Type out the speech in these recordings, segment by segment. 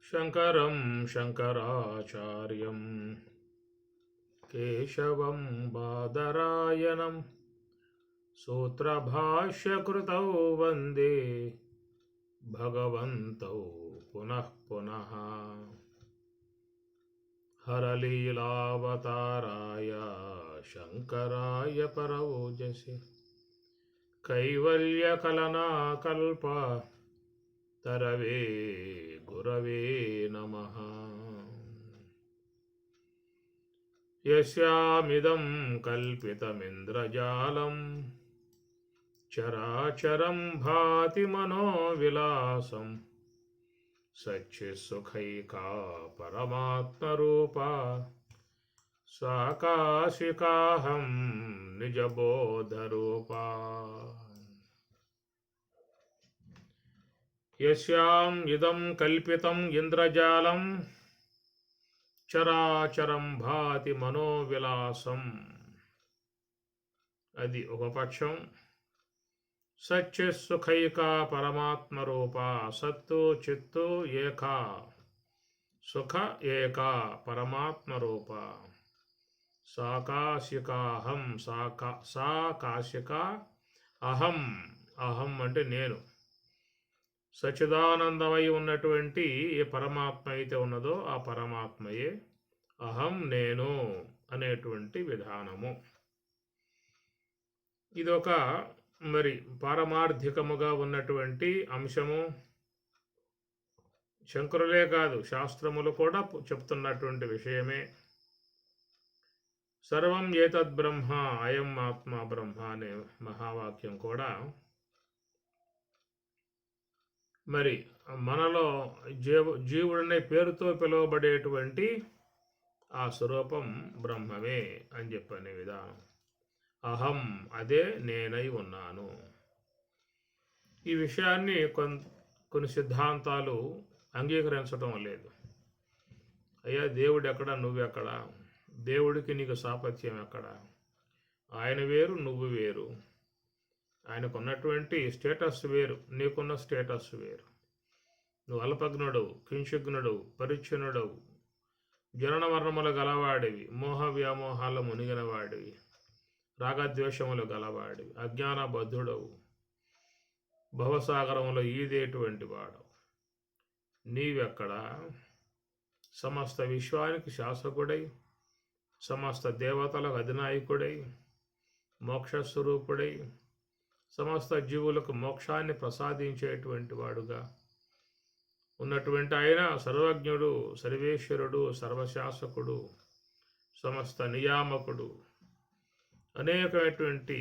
శంకరం శంకరాచార్యం కేశవం బాదరాయణం సూత్రభాష్యకృతౌ వందే భగవంతౌ పునః పునః. హరలీలావతారాయ శంకరాయ పరౌజసి కైవల్యకలనాకల్ప తరవే గురవే నమః. యస్యామిదం కల్పితమింద్రజాలం చరాచరం భాతి మనోవిలాసం సచ్చిత్సుఖైకా పరమాత్మరూపా సాకాశికాహం నిజబోధరూపా. యస్యాం ఇదం కల్పితం ఇంద్రజాలం చరాచరం భాతి మనోవిలాసం. అది ఒక పక్షం. సచ్చిత్సుఖైకా పరమాత్మరూప, సత్తు చిత్తు ఏకా, సుఖ ఏకా పరమాత్మరూప. సాకాశికాహం, సాకాశిక అహం, అహం అంటే నేను. సచ్చిదానందమై ఉన్నటువంటి ఏ పరమాత్మ అయితే ఉన్నదో ఆ పరమాత్మయే అహం, నేను అనేటువంటి విధానము. ఇదొక మరి పారమార్థికముగా ఉన్నటువంటి అంశము. శంకరులే కాదు, శాస్త్రములు కూడా చెప్తున్నటువంటి విషయమే. సర్వం ఏతద్ బ్రహ్మ అయం ఆత్మ బ్రహ్మ అనే మహావాక్యం కూడా మరి మనలో జీవుడనే పేరుతో పిలువబడేటువంటి ఆ స్వరూపం బ్రహ్మమే అని చెప్పనే విధానం. అహం అదే నేనై ఉన్నాను. ఈ విషయాన్ని కొన్ని సిద్ధాంతాలు అంగీకరించడం లేదు. అయ్యా దేవుడు ఎక్కడ, నువ్వెక్కడ, దేవుడికి నీకు సాపత్యం ఎక్కడ, ఆయన వేరు నువ్వు వేరు, ఆయనకు ఉన్నటువంటి స్టేటస్ వేరు, నీకున్న స్టేటస్ వేరు. నువ్వు అల్పజ్ఞుడు, కింశుఘ్నుడు, పరిచ్ఛిన్నుడవు, జనన మరణములు గలవాడివి, మోహ వ్యామోహాలు మునిగిన వాడివి, రాగద్వేషములు గలవాడివి, అజ్ఞాన బద్ధుడవు, భవసాగరములో ఈదేటువంటి వాడవు. నీవెక్కడ? సమస్త విశ్వానికి శాసకుడై, సమస్త దేవతలకు అధినాయకుడై, మోక్షస్వరూపుడై, సమస్త జీవులకు మోక్షాన్ని ప్రసాదించేటువంటి వాడుగా ఉన్నటువంటి ఆయన సర్వజ్ఞుడు, సర్వేశ్వరుడు, సర్వశాసకుడు, సమస్త నియామకుడు, అనేకమైనటువంటి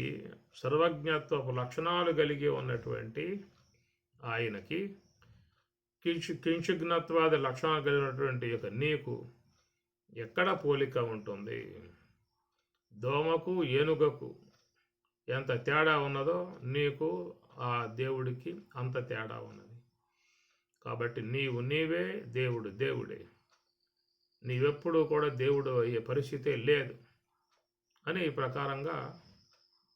సర్వజ్ఞత్వపు లక్షణాలు కలిగి ఉన్నటువంటి ఆయనకి కించుఘ్నత్వాది లక్షణాలు కలిగినటువంటి యొక్క నీకు ఎక్కడ పోలిక ఉంటుంది? దోమకు ఏనుగకు ఎంత తేడా ఉన్నదో నీకు ఆ దేవుడికి అంత తేడా ఉన్నది. కాబట్టి నీవు నీవే, దేవుడు దేవుడే. నీవెప్పుడూ కూడా దేవుడు అయ్యే పరిస్థితే లేదు అని ఈ ప్రకారంగా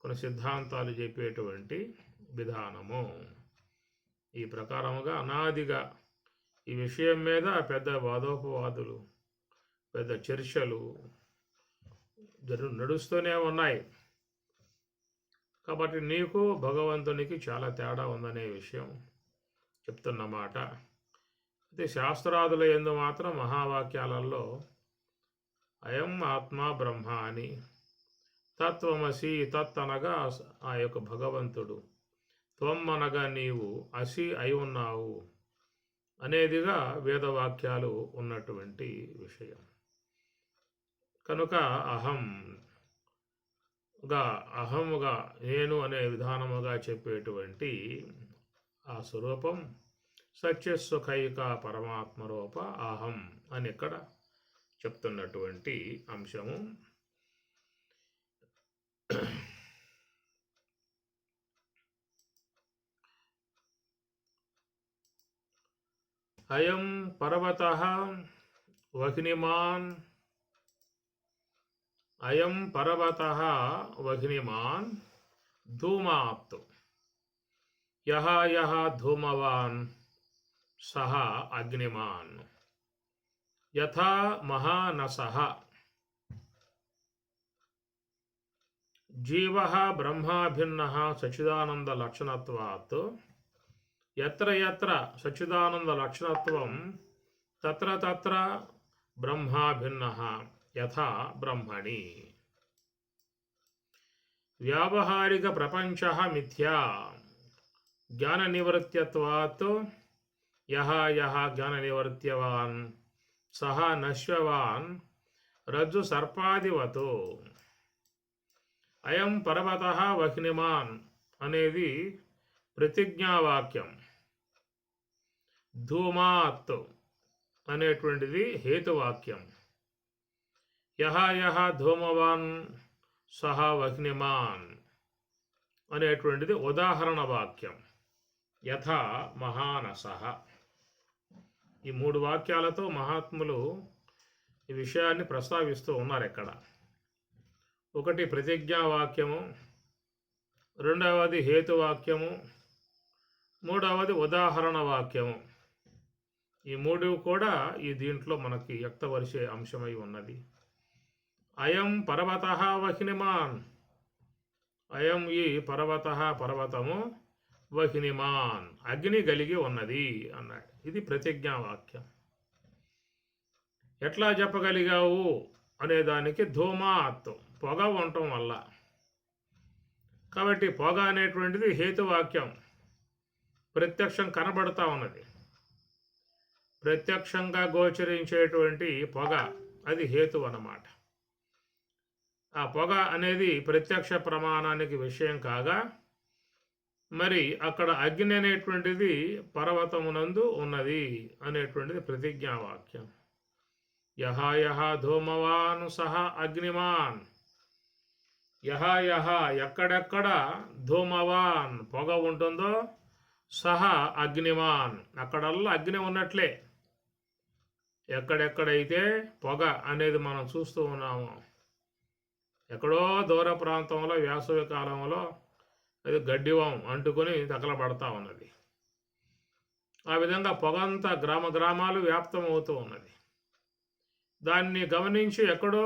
కొన్ని సిద్ధాంతాలు చెప్పేటువంటి విధానము. ఈ ప్రకారముగా అనాదిగా ఈ విషయం మీద పెద్ద వాదోపవాదులు, పెద్ద చర్చలు నడుస్తూనే ఉన్నాయి. కాబట్టి నీకు భగవంతునికి చాలా తేడా ఉందనే విషయం చెప్తున్నమాట. అయితే శాస్త్రాదుల యందు మాత్రం మహావాక్యాలలో అయం ఆత్మ బ్రహ్మ అని, తత్వమసి, తత్ అనగా ఆ యొక్క భగవంతుడు, త్వం అనగా నీవు, అసి అయి ఉన్నావు అనేదిగా వేదవాక్యాలు ఉన్నటువంటి విషయం. కనుక అహముగా నేను అనే విధానముగా చెప్పేటువంటి ఆ స్వరూపం సత్యసుఖైక పరమాత్మరూప అహం అని ఇక్కడ చెప్తున్నటువంటి అంశము. అయం పర్వతః వహ్నిమాన్, అయం పర్వతః వహ్నిమాన్ ధూమాత్, యహ యహ ధూమవాన్ సహ అగ్నిమాన్. యథా మహానసః జీవః బ్రహ్మాభిన్నః సచ్చిదానందలక్షణత్వాత్ యత్ర యత్ర సచ్చిదానందలక్షణత్వం తత్ర తత్ర బ్రహ్మాభిన్నః యథా బ్రహ్మణి. వ్యావహారిక ప్రపంచః మిథ్యా జ్ఞాననివృత్యత్వాత్ యః యః జ్ఞాననివృత్యవాన్ సహ నశ్వవాన్ రజ్జు సర్పాదివత్. అయం పర్వతః వహ్నిమాన్ అనేది ప్రతిజ్ఞావాక్యం. ధూమాత్ అనేటువంటిది హేతువాక్యం. యహ యహ ధూమవాన్ సహ వహ్నిమాన్ అనేటువంటిది ఉదాహరణ వాక్యం. యథా మహానసః. ఈ 3 వాక్యాలతో మహాత్ములు ఈ విషయాన్ని ప్రస్తావిస్తూ ఉన్నారు. ఎక్కడ ఒకటి ప్రతిజ్ఞావాక్యము, రెండవది హేతువాక్యము, మూడవది ఉదాహరణ వాక్యము. ఈ 3 కూడా ఈ దీంట్లో మనకి వ్యక్తపరిచే అంశమై ఉన్నది. అయం పర్వతః వహ్నిమాన్. అయం ఈ పర్వతః పర్వతము వహ్నిమాన్ అగ్ని కలిగి ఉన్నది అన్నాడు. ఇది ప్రతిజ్ఞావాక్యం. ఎట్లా చెప్పగలిగావు అనేదానికి ధూమాత్ పొగ ఉండటం వల్ల. కాబట్టి పొగ అనేటువంటిది హేతువాక్యం. ప్రత్యక్షం కనబడతా ఉన్నది. ప్రత్యక్షంగా గోచరించేటువంటి పొగ అది హేతు అన్నమాట. ఆ పొగ అనేది ప్రత్యక్ష ప్రమాణానికి విషయం కాగా, మరి అక్కడ అగ్ని అనేటువంటిది పర్వతమునందు ఉన్నది అనేటువంటిది ప్రతిజ్ఞావాక్యం. యహ యహ ధూమవాన్ సహ అగ్నిమాన్. యహ యహ ఎక్కడెక్కడ ధూమవాన్ పొగ ఉంటుందో సహ అగ్నిమాన్ అక్కడల్లా అగ్ని ఉన్నట్లే. ఎక్కడెక్కడైతే పొగ అనేది మనం చూస్తూ ఉన్నామో, ఎక్కడో దూర ప్రాంతంలో వేసవి కాలంలో అది గడ్డివం అంటుకొని తగలబడతా ఉన్నది. ఆ విధంగా పొగంతా గ్రామాలు వ్యాప్తం అవుతూ ఉన్నది. దాన్ని గమనించి ఎక్కడో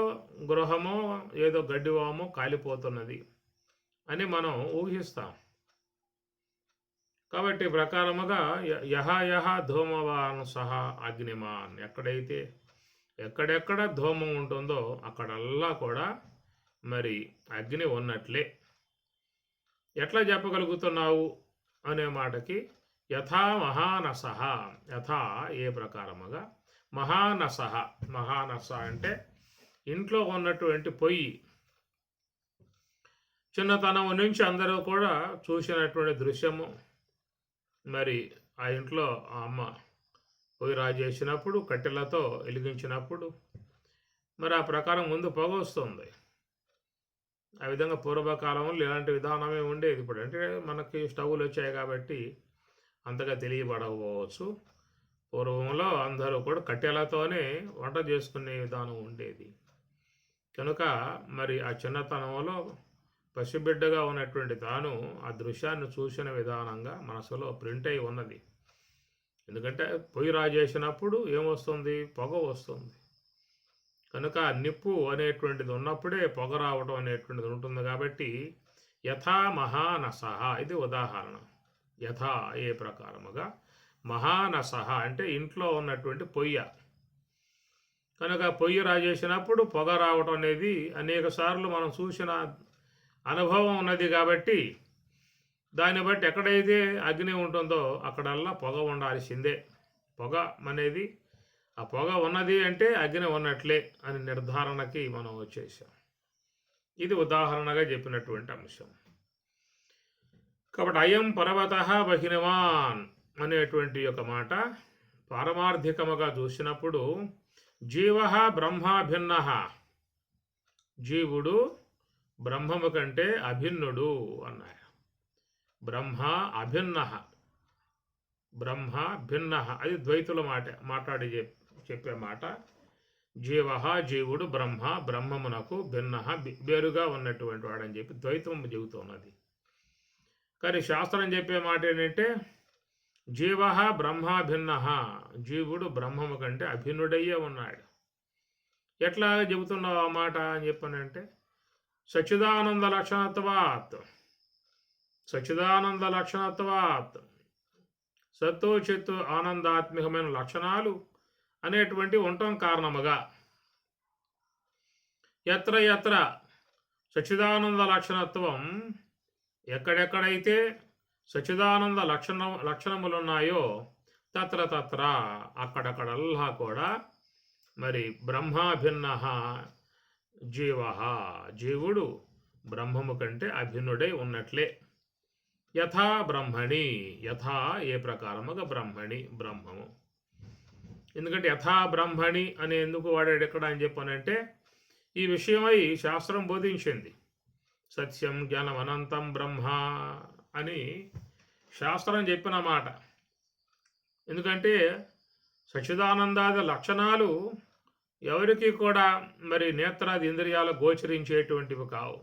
గృహమో ఏదో గడ్డివామో కాలిపోతున్నది అని మనం ఊహిస్తాం. కాబట్టి ప్రకారముగా యహ యహ ధూమవాన్ సహా అగ్నిమాన్. ఎక్కడెక్కడ ధూమం ఉంటుందో అక్కడల్లా కూడా మరి అగ్ని ఉన్నట్లే. ఎట్లా చెప్పగలుగుతున్నావు అనే మాటకి యథా మహానసః. యథా ఏ ప్రకారముగా, మహానసః. మహానస అంటే ఇంట్లో ఉన్నటువంటి పొయ్యి. చిన్నతనం నుంచి అందరూ కూడా చూసినటువంటి దృశ్యము. మరి ఆ ఇంట్లో ఆ అమ్మ పొయ్యి రాజేసినప్పుడు కట్టెలతో వెలిగించినప్పుడు మరి ఆ ప్రకారం ముందు పొగ వస్తుంది. ఆ విధంగా పూర్వకాలంలో ఇలాంటి విధానమే ఉండేది. ఇప్పుడు అంటే మనకి స్టవ్లు వచ్చాయి కాబట్టి అంతగా తెలియబడవచ్చు. పూర్వంలో అందరూ కూడా కట్టెలతోనే వంట చేసుకునే విధానం ఉండేది. కనుక మరి ఆ చిన్నతనంలో పసిబిడ్డగా ఉన్నటువంటి తాను ఆ దృశ్యాన్ని చూసిన విధానంగా మనసులో ప్రింట్ అయి ఉన్నది. ఎందుకంటే పొయ్యి రాజేసినప్పుడు ఏమొస్తుంది? పొగ వస్తుంది. కనుక నిప్పు అనేటువంటిది ఉన్నప్పుడే పొగ రావడం అనేటువంటిది ఉంటుంది. కాబట్టి యథా మహానసః ఇది ఉదాహరణ. యథా ఏ ప్రకారముగా, మహానసః అంటే ఇంట్లో ఉన్నటువంటి పొయ్య. కనుక పొయ్యి రాజేసినప్పుడు పొగ రావడం అనేది అనేక సార్లు మనం చూసిన అనుభవం ఉన్నది. కాబట్టి దాన్ని బట్టి ఎక్కడైతే అగ్ని ఉంటుందో అక్కడల్లా పొగ ఉండాల్సిందే. పొగ అనేది ఆ పొగ ఉన్నది అంటే అగ్ని ఉన్నట్లే అని నిర్ధారణకి మనం వచ్చేసాం. ఇది ఉదాహరణగా చెప్పినటువంటి అంశం. కాబట్టి అయం పర్వతః వహ్నిమాన్ అనేటువంటి ఒక మాట పారమార్థికముగా చూసినప్పుడు జీవః బ్రహ్మాభిన్నః. జీవుడు బ్రహ్మము కంటే అభిన్నుడు అన్నారు. బ్రహ్మ అభిన్నః. బ్రహ్మ భిన్నః అది ద్వైతుల మాట్లాడి చెప్పే మాట. జీవుడు బ్రహ్మమునకు భిన్నః వేరుగా ఉన్నటువంటి వాడని చెప్పి ద్వైతం చెబుతున్నది. కానీ శాస్త్రం చెప్పే మాట ఏంటంటే జీవ బ్రహ్మాభిన్న, జీవుడు బ్రహ్మము కంటే అభిన్నుడయ్యే ఉన్నాడు. ఎట్లా చెబుతున్నావు ఆ మాట అని చెప్పానంటే, సచ్చిదానంద లక్షణత్వాత్, సచ్చిదానంద లక్షణత్వాత్, సత్తు చిత్తు ఆనందాత్మికమైన లక్షణాలు అనేటువంటి ఉండటం కారణముగా, ఎత్ర ఎత్ర సచ్చిదానంద లక్షణత్వం, ఎక్కడెక్కడైతే సచ్చిదానంద లక్షణములున్నాయో తత్ర తత్ర అక్కడక్కడల్లా కూడా మరి బ్రహ్మాభిన్న జీవ, జీవుడు బ్రహ్మము కంటే అభిన్నుడై ఉన్నట్లే. యథా బ్రహ్మణి, యథా ఏ ప్రకారముగా బ్రహ్మణి, బ్రహ్మము. ఎందుకంటే యథా బ్రహ్మణి అని ఎందుకు వాడాడు ఎక్కడ అని చెప్పానంటే, ఈ విషయమై శాస్త్రం బోధించింది. సత్యం జ్ఞానం అనంతం బ్రహ్మ అని శాస్త్రం చెప్పిన మాట. ఎందుకంటే సచ్చిదానందాది లక్షణాలు ఎవరికి కూడా మరి నేత్రాది ఇంద్రియాలు గోచరించేటువంటివి కావు.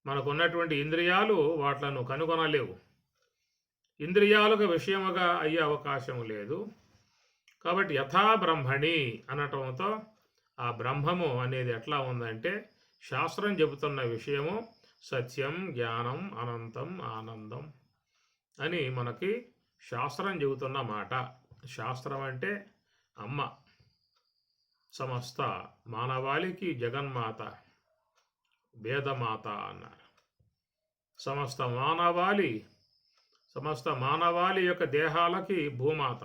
మనకున్నటువంటి ఇంద్రియాలు వాట్లను కనుగొనలేవు, ఇంద్రియాలకు విషయముగా అయ్యే అవకాశం లేదు. కాబట్టి యథా బ్రహ్మణి అనటంతో ఆ బ్రహ్మము అనేది ఎట్లా ఉందంటే, శాస్త్రం చెబుతున్న విషయము సత్యం జ్ఞానం అనంతం ఆనందం అని మనకి శాస్త్రం చెబుతున్న మాట. శాస్త్రం అంటే అమ్మ, సమస్త మానవాళికి జగన్మాత, వేదమాత అన్నారు. సమస్త మానవాళి యొక్క దేహాలకి భూమాత,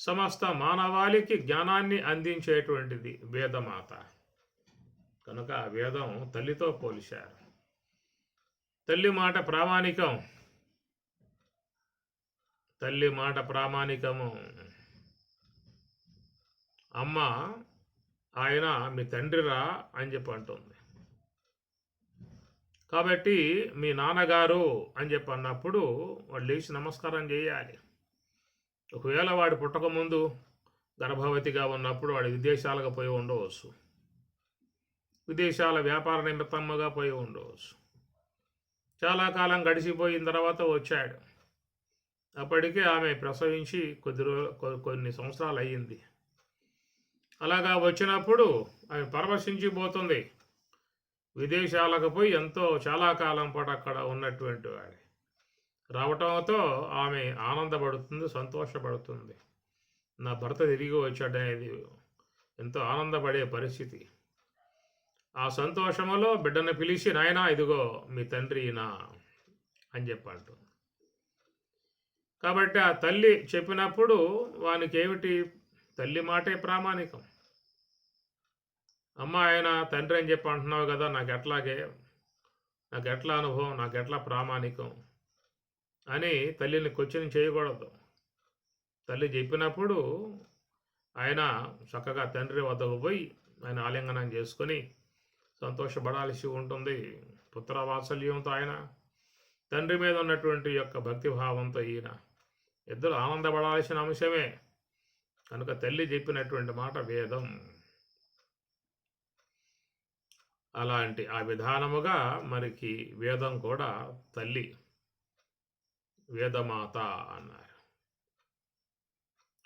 సమస్త మానవాళికి జ్ఞానాన్ని అందించేటువంటిది వేదమాత. కనుక వేదం తల్లితో పోల్చారు. తల్లి మాట ప్రామాణికం, తల్లి మాట ప్రామాణికము. అమ్మ ఆయన మీ తండ్రిరా అని చెప్పి అంటుంది. కాబట్టి మీ నాన్నగారు అని చెప్పి అన్నప్పుడు వాడు లేచి నమస్కారం చేయాలి. ఒకవేళ వాడు పుట్టకముందు గర్భవతిగా ఉన్నప్పుడు వాడు విదేశాలకు పోయి ఉండవచ్చు, విదేశాల వ్యాపార నిమిత్తముగా పోయి ఉండవచ్చు. చాలా కాలం గడిచిపోయిన తర్వాత వచ్చాడు. అప్పటికే ఆమె ప్రసవించి కొన్ని సంవత్సరాలు అయ్యింది. అలాగా వచ్చినప్పుడు ఆమె పరవశించిపోతుంది. విదేశాలకు పోయి చాలా కాలం పాటు అక్కడ ఉన్నటువంటి వాడి రావటంతో ఆమె ఆనందపడుతుంది, సంతోషపడుతుంది. నా భర్త తిరిగి వచ్చాడనేది ఎంతో ఆనందపడే పరిస్థితి. ఆ సంతోషములో బిడ్డను పిలిచి, నాయనా ఇదిగో మీ తండ్రి ఈయన అని చెప్పంటుంది. కాబట్టి ఆ తల్లి చెప్పినప్పుడు వానికి ఏమిటి, తల్లి మాటే ప్రామాణికం. అమ్మ ఆయన తండ్రి అని చెప్పి అంటున్నావు కదా, నాకు ఎట్లా అనుభవం, నాకు ఎట్లా ప్రామాణికం అని తల్లిని క్వశ్చన్ చేయకూడదు. తల్లి చెప్పినప్పుడు ఆయన చక్కగా తండ్రి వద్దకు పోయి ఆయన ఆలింగనం చేసుకొని సంతోషపడాల్సి ఉంటుంది. పుత్రవాత్సల్యంతో ఆయన తండ్రి మీద ఉన్నటువంటి యొక్క భక్తిభావంతో ఈయన ఇద్దరు ఆనందపడాల్సిన అంశమే. కనుక తల్లి చెప్పినటువంటి మాట వేదం. అలాంటి ఆ విధానముగా మనకి వేదం కూడా తల్లి, వేదమాత అన్నారు.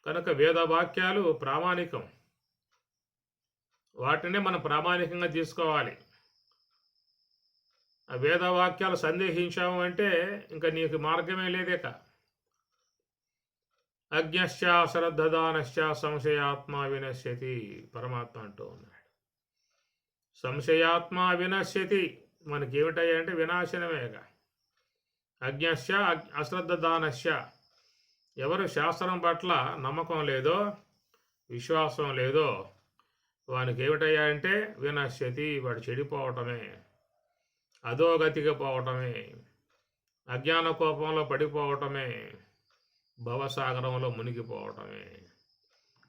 కనుక వేదవాక్యాలు ప్రామాణికం, వాటినే మనం ప్రామాణికంగా తీసుకోవాలి. ఆ వేదవాక్యాలు సందేహించాము అంటే ఇంకా నీకు మార్గమే లేదేక. అజ్ఞశ్చ శ్రద్ధదానశ్చ సంశయాత్మ వినశ్యతి పరమాత్మ అంటూ ఉన్నాడు. సంశయాత్మ వినశ్యతి మనకేమిటంటే వినాశనమేగా. అజ్ఞశ్చ అశ్రద్ధదానశ్చ, ఎవరు శాస్త్రం పట్ల నమ్మకం లేదో, విశ్వాసం లేదో వానికి ఏమిటయ్యా అంటే వినశ్యతి, వాడు చెడిపోవటమే, అధోగతికి పోవటమే, అజ్ఞాన కోపంలో పడిపోవటమే, భవసాగరంలో మునిగిపోవటమే.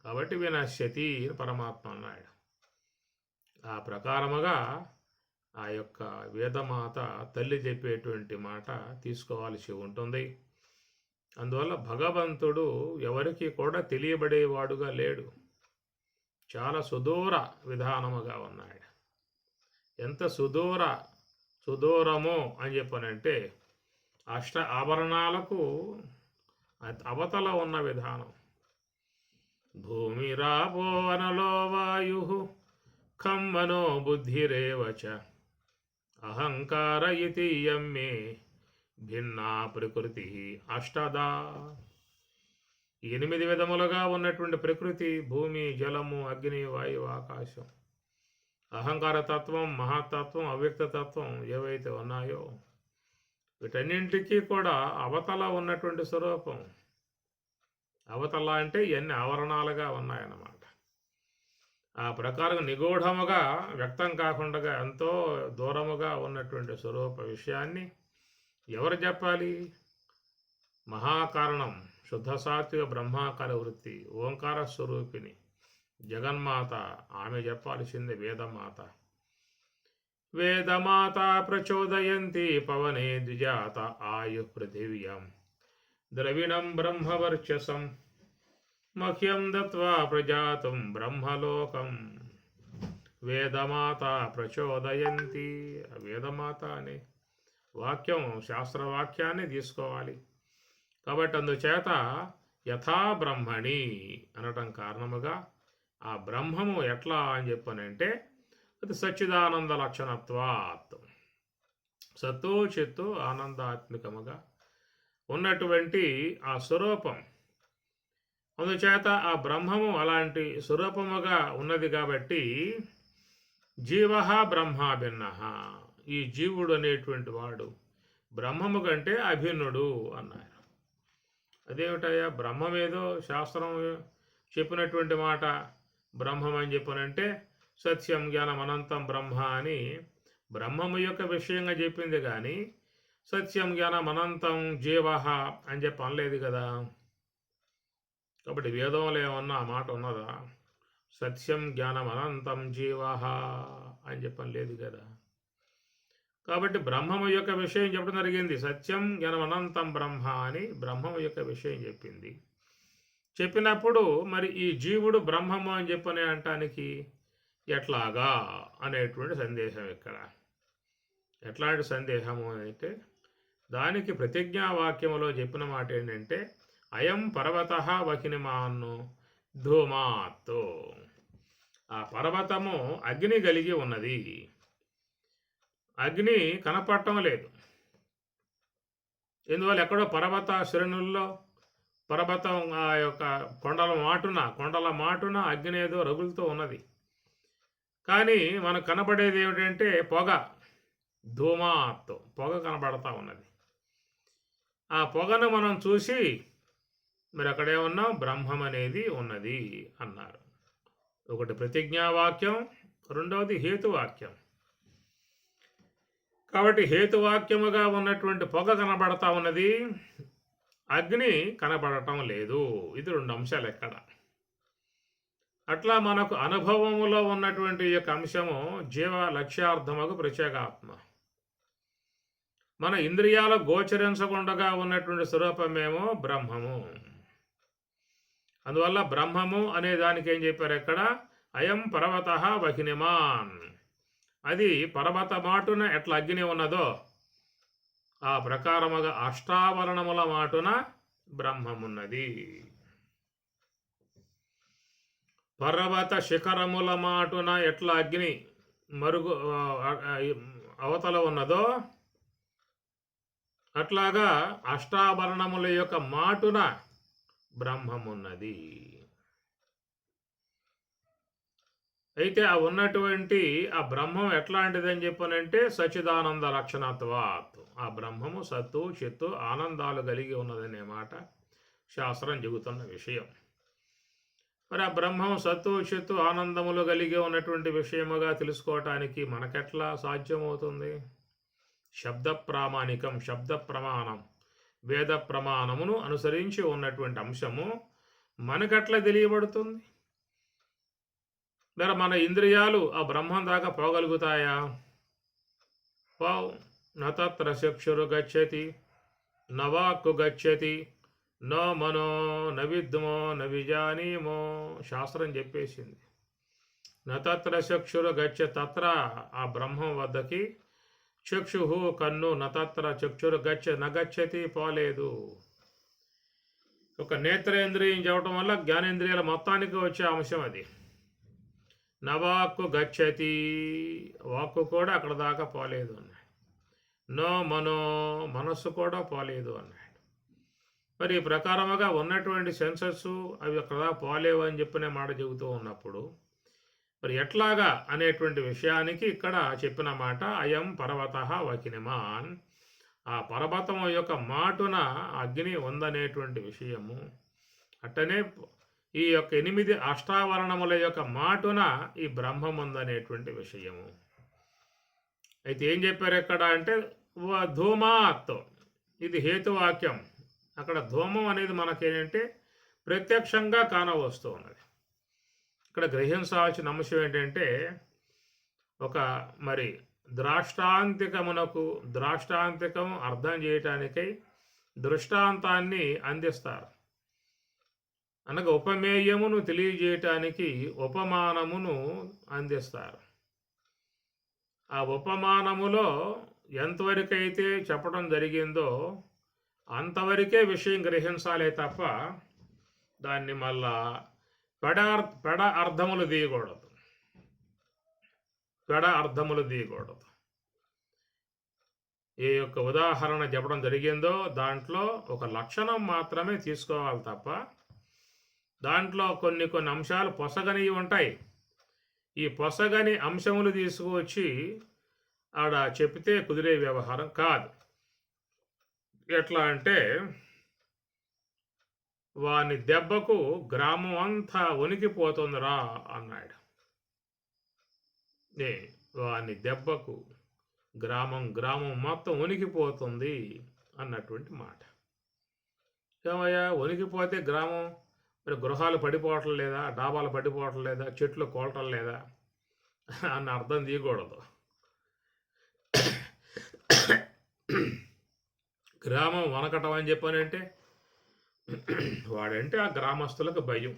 కాబట్టి వినశ్యతి పరమాత్మ అన్నాడు. ఆ ప్రకారముగా ఆ యొక్క వేదమాత తల్లి చెప్పేటువంటి మాట తీసుకోవాల్సి ఉంటుంది. అందువల్ల భగవంతుడు ఎవరికి కూడా తెలియబడేవాడుగా లేడు, చాలా సుదూర విధానముగా ఉన్నాడు. ఎంత సుదూరము అని చెప్పనంటే, అష్ట ఆభరణాలకు అవతల ఉన్న విధానం. భూమిరాపో వనలో వాయు ఖం మనో బుద్ధిరేవ చ అహంకార ఇతి యమ్మే భిన్నా ప్రకృతి అష్టదా. 8 విధములుగా ఉన్నటువంటి ప్రకృతి, భూమి, జలము, అగ్ని, వాయువు, ఆకాశం, అహంకార తత్వం, మహాతత్వం, అవ్యక్త తత్వం ఏవైతే ఉన్నాయో వీటన్నింటికీ కూడా అవతల ఉన్నటువంటి స్వరూపం. అవతల అంటే ఇవన్నీ ఆవరణాలుగా ఉన్నాయన్నమాట. ఆ ప్రకారం నిగూఢముగా వ్యక్తం కాకుండా ఎంతో దూరముగా ఉన్నటువంటి స్వరూప విషయాన్ని ఎవరు చెప్పాలి? మహాకారణం, శుద్ధ సాత్విక బ్రహ్మాకార వృత్తి, ఓంకార స్వరూపిణి జగన్మాత, ఆమె చెప్పాల్సింది వేదమాత. వేదమాత ప్రచోదయంతి పవనే ద్విజాత ఆయు పృథివ్యాం ద్రవిణం బ్రహ్మవర్చసం మహ్యం దత్వా ప్రజాతం బ్రహ్మలోకం. వేదమాత ప్రచోదయంతి. వేదమాత అనే వాక్యం శాస్త్రవాక్యాన్ని తీసుకోవాలి. కాబట్టి అందుచేత యథా బ్రహ్మణి అనటం కారణముగా ఆ బ్రహ్మము ఎట్లా అని చెప్పనంటే అది సచ్చిదానంద లక్షణత్వాత్, సత్తు చిత్తు ఆనందాత్మికముగా ఉన్నటువంటి ఆ స్వరూపం. అందుచేత ఆ బ్రహ్మము అలాంటి స్వరూపముగా ఉన్నది కాబట్టి జీవ బ్రహ్మాభిన్న, ఈ జీవుడు అనేటువంటి వాడు బ్రహ్మము కంటే అభిన్నుడు అన్నారు. అదేమిటయ్యా, బ్రహ్మమేదో శాస్త్రం చెప్పినటువంటి మాట బ్రహ్మం అని చెప్పనంటే సత్యం జ్ఞానం అనంతం బ్రహ్మ అని బ్రహ్మము యొక్క విషయంగా చెప్పింది, కానీ సత్యం జ్ఞానం అనంతం జీవ అని చెప్పి అనలేదు కదా. కాబట్టి వేదంలో ఏమన్నా ఆ మాట ఉన్నదా? సత్యం జ్ఞానం అనంతం జీవ అని చెప్పని లేదు కదా. కాబట్టి బ్రహ్మము యొక్క విషయం చెప్పడం జరిగింది. సత్యం జ్ఞానం అనంతం బ్రహ్మ అని బ్రహ్మము యొక్క విషయం చెప్పింది. చెప్పినప్పుడు మరి ఈ జీవుడు బ్రహ్మము అని చెప్పని అంటానికి ఎట్లాగా అనేటువంటి సందేహం ఇక్కడ. ఎట్లాంటి సందేహము అంటే దానికి ప్రతిజ్ఞావాక్యములో చెప్పిన మాట ఏంటంటే అయం పర్వత వకినిమాన్ను ధూమాతో. ఆ పర్వతము అగ్ని కలిగి ఉన్నది. అగ్ని కనపడటం లేదు. ఎందువల్ల? ఎక్కడో పర్వత శ్రేణుల్లో పర్వతం ఆ యొక్క కొండల మాటున అగ్ని ఏదో రగులుతూ ఉన్నది. కానీ మనకు కనపడేది ఏమిటంటే పొగ, ధూమాతో పొగ కనబడతా ఉన్నది. ఆ పొగను మనం చూసి మరి అక్కడే ఉన్నాం, బ్రహ్మం అనేది ఉన్నది అన్నారు. ఒకటి ప్రతిజ్ఞావాక్యం, రెండవది హేతువాక్యం. కాబట్టి హేతువాక్యముగా ఉన్నటువంటి పొగ కనబడతా ఉన్నది, అగ్ని కనబడటం లేదు. ఇది 2 అంశాలు ఎక్కడ. అట్లా మనకు అనుభవములో ఉన్నటువంటి యొక్క అంశము జీవ లక్ష్యార్థముకు ప్రత్యేగాత్మ. మన ఇంద్రియాల గోచరించకుండా ఉన్నటువంటి స్వరూపమేమో బ్రహ్మము. అందువల్ల బ్రహ్మము అనే దానికి ఏం చెప్పారు ఇక్కడ? అయం పర్వత వకినిమాన్. అది పర్వత మాటున ఎట్లా అగ్ని ఉన్నదో ఆ ప్రకారముగా అష్టావరణముల మాటున బ్రహ్మమున్నది. పర్వత శిఖరముల మాటున ఎట్లా అగ్ని మరుగు అవతల ఉన్నదో అట్లాగా అష్టాభరణముల యొక్క మాటున బ్రహ్మమున్నది. అయితే ఆ ఉన్నటువంటి ఆ బ్రహ్మం ఎట్లాంటిదని చెప్పనంటే సచ్చిదానంద లక్షణత్వాత్. ఆ బ్రహ్మము సత్తు చిత్తు ఆనందాలు కలిగి ఉన్నదనే మాట శాస్త్రం చెబుతున్న విషయం. మరి ఆ బ్రహ్మం సత్తు చిత్తు ఆనందములు కలిగి ఉన్నటువంటి విషయముగా తెలుసుకోవటానికి మనకెట్లా సాధ్యమవుతుంది? శబ్ద ప్రామాణికం, శబ్ద ప్రమాణం, వేద ప్రమాణమును అనుసరించి ఉన్నటువంటి అంశము మనకట్లా తెలియబడుతుంది. మరి మన ఇంద్రియాలు ఆ బ్రహ్మం దాకా పోగలుగుతాయా? వావ్. నత్ర చక్షురు గచ్చతి, నవాక్కు గచ్చతి, నో మనో నవిద్మో నవిజానీమో. శాస్త్రం చెప్పేసింది. నత్ర చక్షురు గచ్చ, తత్ర ఆ బ్రహ్మం వద్దకి చక్షుహు కన్ను నతత్ర చక్షురు నగచ్చతి పోలేదు. ఒక నేత్రేంద్రియం చెప్పడం వల్ల జ్ఞానేంద్రియాల మొత్తానికి వచ్చే అంశం అది. నవాక్కు గచ్చతి, వాక్కు కూడా అక్కడ దాకా పోలేదు అన్నాడు. నో మనో, మనస్సు కూడా పోలేదు అన్నాడు. మరి ఈ ప్రకారముగా ఉన్నటువంటి సెన్సెస్ అవి అక్కడ దాకా పోలేవు అని చెప్పిన మాట చెబుతూ ఉన్నప్పుడు మరి ఎట్లాగా అనేటువంటి విషయానికి ఇక్కడ చెప్పిన మాట అయం పర్వత వకినిమాన్, ఆ పర్వతం యొక్క మాటున అగ్ని ఉందనేటువంటి విషయము. అట్టనే ఈ యొక్క 8 అష్టావరణముల యొక్క మాటున ఈ బ్రహ్మం ఉందనేటువంటి విషయము. అయితే ఏం చెప్పారు ఎక్కడ అంటే ధూమాత్, ఇది హేతువాక్యం. అక్కడ ధూమం అనేది మనకేంటంటే ప్రత్యక్షంగా కానవస్తూ ఉన్నది. ఇక్కడ గ్రహించాల్సిన అంశం ఏంటంటే ఒక మరి ద్రాష్టాంతికం అర్థం చేయటానికై దృష్టాంతాన్ని అందిస్తారు. అనగా ఉపమేయమును తెలియజేయటానికి ఉపమానమును అందిస్తారు. ఆ ఉపమానములో ఎంతవరకైతే చెప్పడం జరిగిందో అంతవరకే విషయం గ్రహించాలే తప్ప దాన్ని మళ్ళా పెడ అర్థములు తీయకూడదు. ఏ యొక్క ఉదాహరణ చెప్పడం జరిగిందో దాంట్లో ఒక లక్షణం మాత్రమే తీసుకోవాలి తప్ప దాంట్లో కొన్ని అంశాలు పొసగనివి ఉంటాయి. ఈ పొసగని అంశములు తీసుకువచ్చి ఆడ చెప్తే కుదిరే వ్యవహారం కాదు. ఎట్లా అంటే వాని దెబ్బకు గ్రామం అంతా వణికిపోతుందిరా అన్నాడు. వాని దెబ్బకు గ్రామం మొత్తం వణికిపోతుంది అన్నటువంటి మాట. ఏమయ్యా వణికిపోతే గ్రామం మరి గృహాలు పడిపోవటం లేదా, డాబాలు పడిపోవటం లేదా, చెట్లు కోలటం లేదా అన్న అర్థం తీయకూడదు. గ్రామం వనకటం అని చెప్పానంటే వాడంటే ఆ గ్రామస్తులకు భయం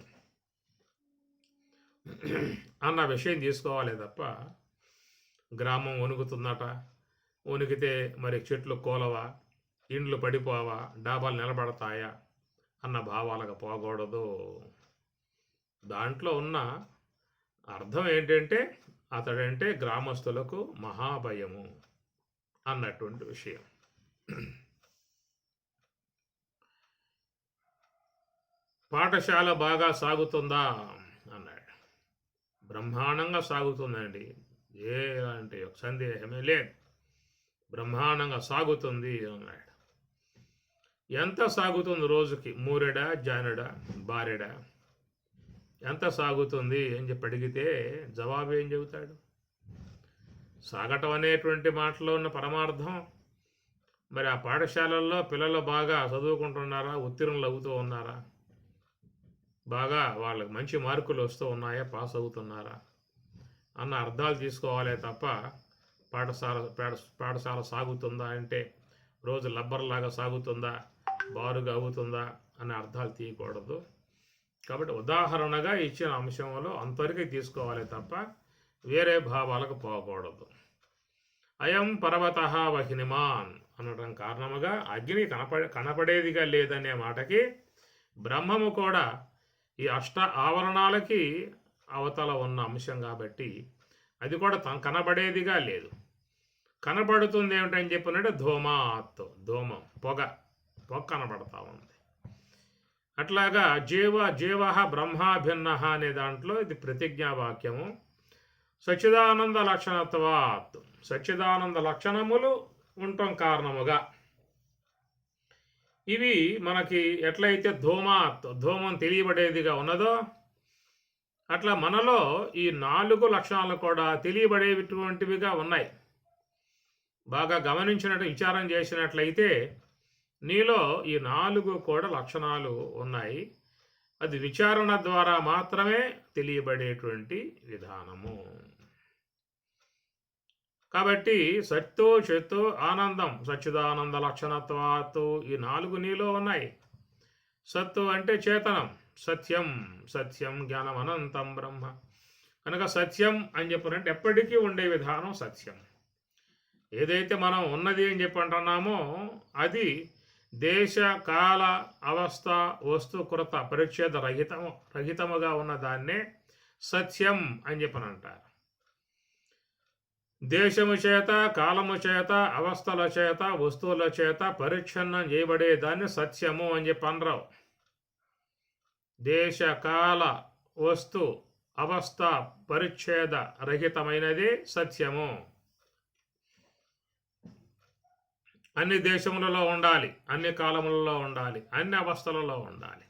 అన్న విషయం తీసుకోవాలి తప్ప గ్రామం వణుకుతుందట, వణికితే మరి చెట్లు కోలవా, ఇండ్లు పడిపోవా, డాబాలు నిలబడతాయా అన్న భావాలకు పోకూడదు. దాంట్లో ఉన్న అర్థం ఏంటంటే అతడంటే గ్రామస్తులకు మహాభయము అన్నటువంటి విషయం. పాఠశాల బాగా సాగుతుందా అన్నాడు. బ్రహ్మాండంగా సాగుతుందండి, ఎలాంటి సందేహమే లేదు, బ్రహ్మాండంగా సాగుతుంది అన్నాడు. ఎంత సాగుతుంది రోజుకి? 3 జానెడా బారెడా ఎంత సాగుతుంది అని చెప్పి అడిగితే జవాబు ఏం చెబుతాడు? సాగటం అనేటువంటి మాటలో ఉన్న పరమార్థం మరి ఆ పాఠశాలల్లో పిల్లలు బాగా చదువుకుంటున్నారా, ఉత్తీర్ణులు అవుతూ ఉన్నారా, బాగా వాళ్ళకి మంచి మార్కులు వస్తూ ఉన్నాయా, పాస్ అవుతున్నారా అన్న అర్థాలు తీసుకోవాలే తప్ప పాఠశాల సాగుతుందా అంటే రోజు లబ్బర్లాగా సాగుతుందా, బారుగా అవుతుందా అనే అర్థాలు తీయకూడదు. కాబట్టి ఉదాహరణగా ఇచ్చిన అంశంలో అంతవరకు తీసుకోవాలి తప్ప వేరే భావాలకు పోకూడదు. అయం పర్వత వహినిమాన్ అనడం కారణముగా అగ్ని కనపడేదిగా లేదనే మాటకి బ్రహ్మము కూడా ఈ అష్ట ఆవరణాలకి అవతల ఉన్న అంశం కాబట్టి అది కూడా కనబడేదిగా లేదు. కనబడుతుంది ఏమిటని చెప్పినట్టు ధూమం పొగ కనబడతా ఉంది. అట్లాగా జీవ బ్రహ్మాభిన్న అనే దాంట్లో ఇది ప్రతిజ్ఞావాక్యము. సచ్చిదానంద లక్షణత్వాత్, సచ్చిదానంద లక్షణములు ఉండటం కారణముగా ఇవి మనకి ఎట్లయితే ధూమం తెలియబడేదిగా ఉన్నదో అట్లా మనలో ఈ 4 లక్షణాలు కూడా తెలియబడేటువంటివిగా ఉన్నాయి. బాగా విచారం చేసినట్లయితే నీలో ఈ 4 కూడా లక్షణాలు ఉన్నాయి. అది విచారణ ద్వారా మాత్రమే తెలియబడేటువంటి విధానము. కాబట్టి సత్తు చిత్తు ఆనందం సచ్చిదానంద లక్షణత్వాత్తు ఈ 4 నీలో ఉన్నాయి. సత్తు అంటే చేతనం, సత్యం జ్ఞానం అనంతం బ్రహ్మ కనుక సత్యం అని చెప్పినట్టు ఎప్పటికీ ఉండే విధానం సత్యం. ఏదైతే మనం ఉన్నది అని చెప్పి అంటున్నామో అది దేశ కాల అవస్థ వస్తు కృత పరిచ్ఛేద రహితముగా ఉన్న దాన్నే సత్యం అని చెప్పని అంటారు. దేశము చేత, కాలము చేత, అవస్థల చేత, వస్తువుల చేత పరిచ్ఛిన్నం చేయబడేదాన్ని సత్యము అని చెప్పి అనరావు. దేశ కాల వస్తు అవస్థ పరిచ్ఛేద రహితమైనది సత్యము. అన్ని దేశములలో ఉండాలి, అన్ని కాలములలో ఉండాలి, అన్ని అవస్థలలో ఉండాలి.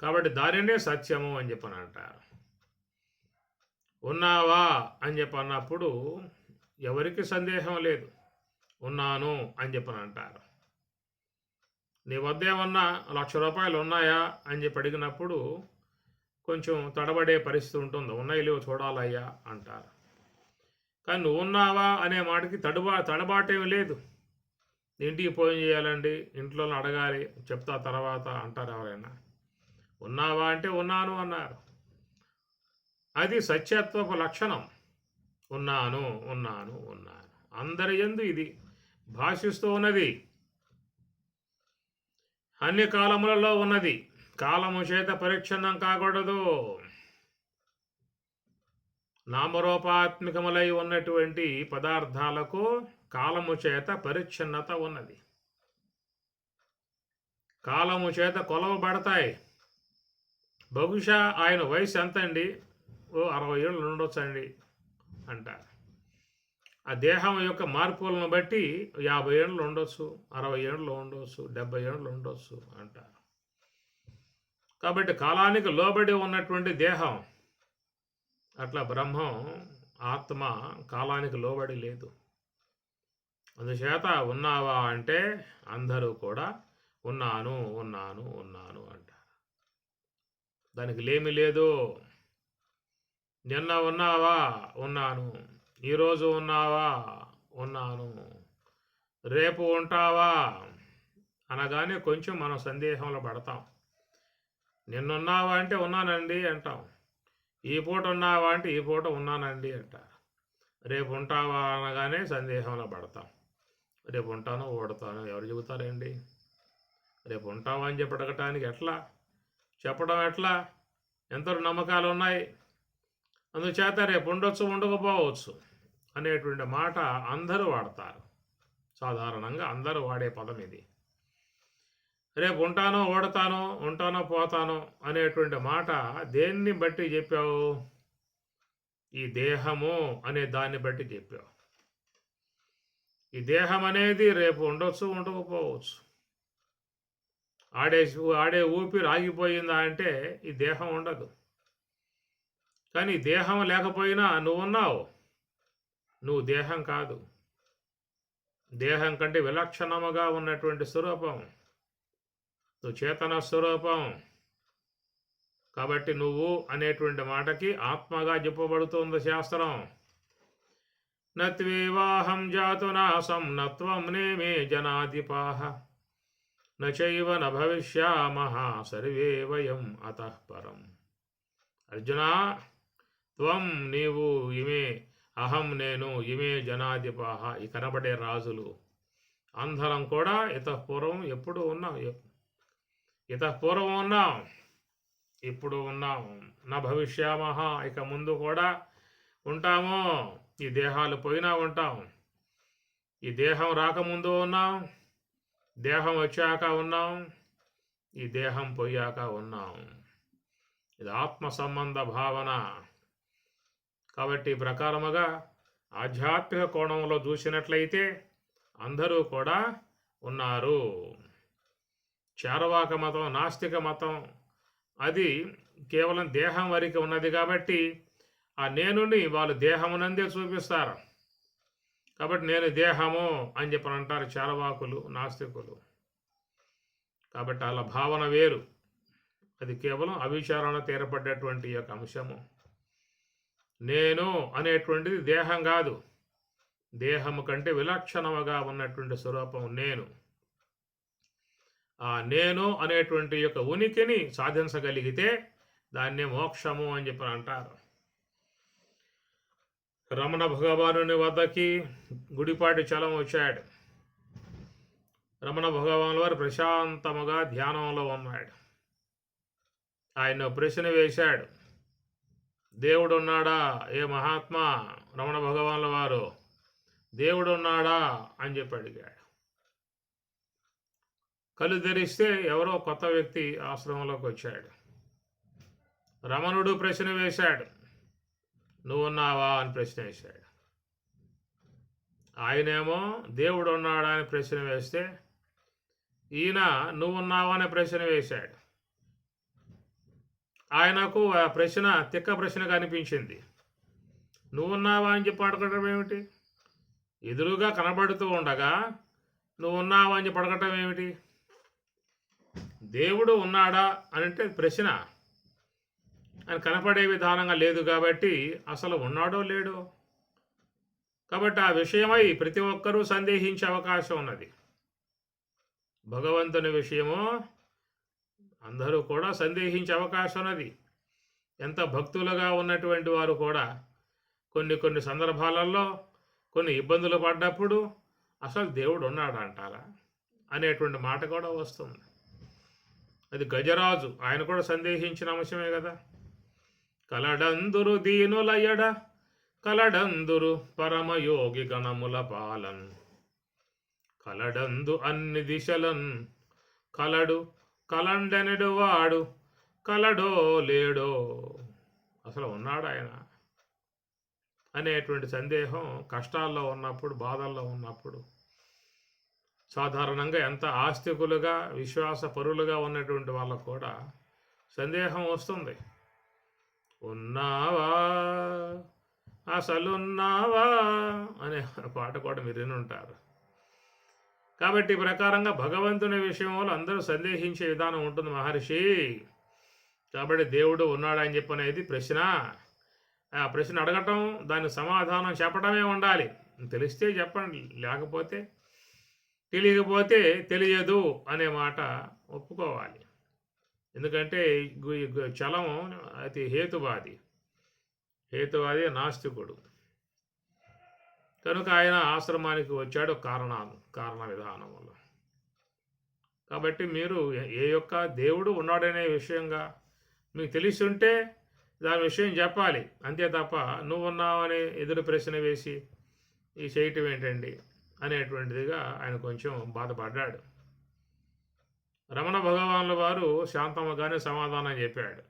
కాబట్టి దానినే సత్యము అని చెప్పని అంటారు. ఉన్నావా అని చెప్పి అన్నప్పుడు ఎవరికి సందేహం లేదు, ఉన్నాను అని చెప్పని అంటారు. నీ వద్ద ఏమన్నా 1,00,000 రూపాయలు ఉన్నాయా అని చెప్పి అడిగినప్పుడు కొంచెం తడబడే పరిస్థితి ఉంటుంది. ఉన్నాయి లేవు చూడాలయ్యా అంటారు. కానీ నువ్వు ఉన్నావా అనే మాటకి తడబాటేమి లేదు. ఇంటికి ఫోన్ చేయాలండి, ఇంట్లో అడగాలి, చెప్తా తర్వాత అంటారు ఎవరైనా. ఉన్నావా అంటే ఉన్నాను అన్నారు. అది సత్యత్వపు లక్షణం. ఉన్నాను ఉన్నాను ఉన్నాను అందరి యందు ఇది భాషిస్తూ ఉన్నది, అన్ని కాలములలో ఉన్నది. కాలము చేత పరిచ్ఛిన్నం కాకూడదు. నామరూపాత్మికములై ఉన్నటువంటి పదార్థాలకు కాలము చేత పరిచ్ఛిన్నత ఉన్నది. కాలము చేత కొలవబడతాయి. బహుశా ఆయన వయసు ఎంత అండి? 60 ఏళ్ళు ఉండొచ్చండి అంటారు. ఆ దేహం యొక్క మార్పులను బట్టి 50 ఏళ్ళు ఉండొచ్చు, 60 ఏళ్ళు ఉండొచ్చు, 70 ఏళ్ళు ఉండొచ్చు అంటారు. కాబట్టి కాలానికి లోబడి ఉన్నటువంటి దేహం, అట్లా బ్రహ్మం ఆత్మ కాలానికి లోబడి లేదు. అందుచేత ఉన్నావా అంటే అందరూ కూడా ఉన్నాను ఉన్నాను ఉన్నాను అంటారు. దానికి లేమి లేదు. నిన్న ఉన్నావా? ఉన్నాను. ఈరోజు ఉన్నావా? ఉన్నాను. రేపు ఉంటావా అనగానే కొంచెం మనం సందేహంలో పడతాం. నిన్నున్నావా అంటే ఉన్నానండి అంటాం. ఈ పూట ఉన్నావా అంటే ఈ పూట ఉన్నానండి అంటారు. రేపు ఉంటావా అనగానే సందేహంలో పడతాం. రేపు ఉంటాను ఓడతాను ఎవరు చెబుతారండి? రేపు ఉంటావా అని చెప్పి అడగటానికి ఎట్లా, చెప్పడం ఎట్లా? ఎంతో నమ్మకాలు ఉన్నాయి. అందుచేత రేపు ఉండొచ్చు ఉండకపోవచ్చు అనేటువంటి మాట అందరూ వాడతారు. సాధారణంగా అందరూ వాడే పదం ఇది. రేపు ఉంటానో ఓడతానో, ఉంటానో పోతానో అనేటువంటి మాట దేన్ని బట్టి చెప్పావు? ఈ దేహము అనే దాన్ని బట్టి చెప్పావు. ఈ దేహం అనేది రేపు ఉండొచ్చు ఉండకపోవచ్చు. ఆడే ఊపిరి ఆగిపోయిందా అంటే ఈ దేహం ఉండదు. కానీ దేహం లేకపోయినా నువ్వు ఉన్నావు. నువ్వు దేహం కాదు. దేహం కంటే విలక్షణముగా ఉన్నటువంటి స్వరూపం. నువ్వు చేతన స్వరూపం. కాబట్టి నువ్వు అనేటువంటి మాటకి ఆత్మగా చెప్పబడుతుంది శాస్త్రం. నత్వేవాహం జాతు నాసం నత్వం నేమే జనాధిపాహ నచైవ న భవిష్యామః సర్వే వయం అతః పరం. అర్జున, త్వం నీవు, ఇమే అహం నేను, ఇమే జనాధిపాహ ఈ కనబడే రాజులు అందరం కూడా ఇతఃపూర్వం ఎప్పుడు ఉన్నాం, ఇతఃపూర్వం ఉన్నాం, ఇప్పుడు ఉన్నాం. నా భవిష్యామః ఇక ముందు కూడా ఉంటాము. ఈ దేహాలు పోయినా ఉంటాం. ఈ దేహం రాకముందు ఉన్నాం, దేహం వచ్చాక ఉన్నాం, ఈ దేహం పోయాక ఉన్నాం. ఇది ఆత్మ సంబంధ భావన. కాబట్టి ఈ ప్రకారముగా ఆధ్యాత్మిక కోణంలో చూసినట్లయితే అందరూ కూడా ఉన్నారు. చార్వాక మతం, నాస్తిక మతం అది కేవలం దేహం వరకు ఉన్నది కాబట్టి ఆ నేనుని వాళ్ళు దేహమునందే చూపిస్తారు. కాబట్టి నేను దేహము అని చెప్పని అంటారు చార్వాకులు, నాస్తికులు. కాబట్టి అలా భావన వేరు. అది కేవలం అవిచారణ తీరపడ్డటువంటి యొక్క అంశము. నేను అనేటువంటిది దేహం కాదు. దేహము కంటే విలక్షణముగా ఉన్నటువంటి స్వరూపం నేను. ఆ నేను అనేటువంటి యొక్క ఉనికిని సాధించగలిగితే దాన్నే మోక్షము అని చెప్పి అంటారు. రమణ భగవానుని వద్దకి గుడిపాటి చలం వచ్చాడు. రమణ భగవానుల వారు ప్రశాంతముగా ధ్యానంలో ఉన్నాడు. ఆయన ప్రశ్న వేశాడు, దేవుడు ఉన్నాడా? ఏ మహాత్మా రమణ భగవానుల వారు దేవుడు ఉన్నాడా అని చెప్పి అడిగాడు. కళ్ళు తెరిస్తే ఎవరో కొత్త వ్యక్తి ఆశ్రమంలోకి వచ్చాడు. రమణుడు ప్రశ్న వేశాడు, నువ్వున్నావా అని ప్రశ్న వేశాడు. ఆయనేమో దేవుడు ఉన్నాడా అని ప్రశ్న వేస్తే ఈయన నువ్వున్నావా అనే ప్రశ్న వేశాడు. ఆయనకు ఆ ప్రశ్న తిక్క ప్రశ్నగా అనిపించింది. నువ్వున్నావా అని చెప్పి అడగటం ఏమిటి? ఎదురుగా కనబడుతూ ఉండగా నువ్వున్నావా అని చెప్పి అడగటం ఏమిటి? దేవుడు ఉన్నాడా అని అంటే ప్రశ్న ఆయన కనపడే విధానంగా లేదు కాబట్టి అసలు ఉన్నాడో లేడో. కాబట్టి ఆ విషయమై ప్రతి ఒక్కరూ సందేహించే అవకాశం ఉన్నది. భగవంతుని విషయము అందరూ కూడా సందేహించే అవకాశం ఉన్నది. ఎంత భక్తులుగా ఉన్నటువంటి వారు కూడా కొన్ని సందర్భాలలో కొన్ని ఇబ్బందులు పడ్డప్పుడు అసలు దేవుడు ఉన్నాడు అంటారా అనేటువంటి మాట కూడా వస్తుంది. అది గజరాజు ఆయన కూడా సందేహించిన అంశమే కదా. కలడందురు దీనులయడ కలడందురు పరమయోగి గణముల పాలన్ కలడందు అన్ని దిశలన్ కలడు కలండనెడు వాడు కలడో లేడో, అసలు ఉన్నాడు ఆయన అనేటువంటి సందేహం కష్టాల్లో ఉన్నప్పుడు, బాధల్లో ఉన్నప్పుడు, సాధారణంగా ఎంత ఆస్తికులుగా విశ్వాసపరులుగా ఉన్నటువంటి వాళ్ళకు కూడా సందేహం వస్తుంది. ఉన్నావా అసలున్నావా అనే పాట కూడా మీరు వినుంటారు. కాబట్టి ఈ ప్రకారంగా భగవంతుని విషయంలో అందరూ సందేహించే విధానం ఉంటుంది మహర్షి. కాబట్టి దేవుడు ఉన్నాడని చెప్పనేది ప్రశ్న. ఆ ప్రశ్న అడగటం, దాని సమాధానం చెప్పడమే ఉండాలి. తెలిస్తే చెప్పండి, లేకపోతే తెలియకపోతే తెలియదు అనే మాట ఒప్పుకోవాలి. ఎందుకంటే చలం అతి హేతువాది నాస్తికుడు కనుక ఆయన ఆశ్రమానికి వచ్చాడు కారణ విధానం వల్ల. కాబట్టి మీరు ఏ యొక్క దేవుడు ఉన్నాడనే విషయంగా మీకు తెలిసి ఉంటే దాని విషయం చెప్పాలి. అంతే తప్ప నువ్వు ఉన్నావని ఎదురు ప్రశ్న వేసి ఈ చేయటం ఏంటండి అనేటువంటిదిగా ఆయన కొంచెం బాధపడ్డాడు. రమణ భగవానుల వారు శాంతముగానే సమాధానం చెప్పాడు.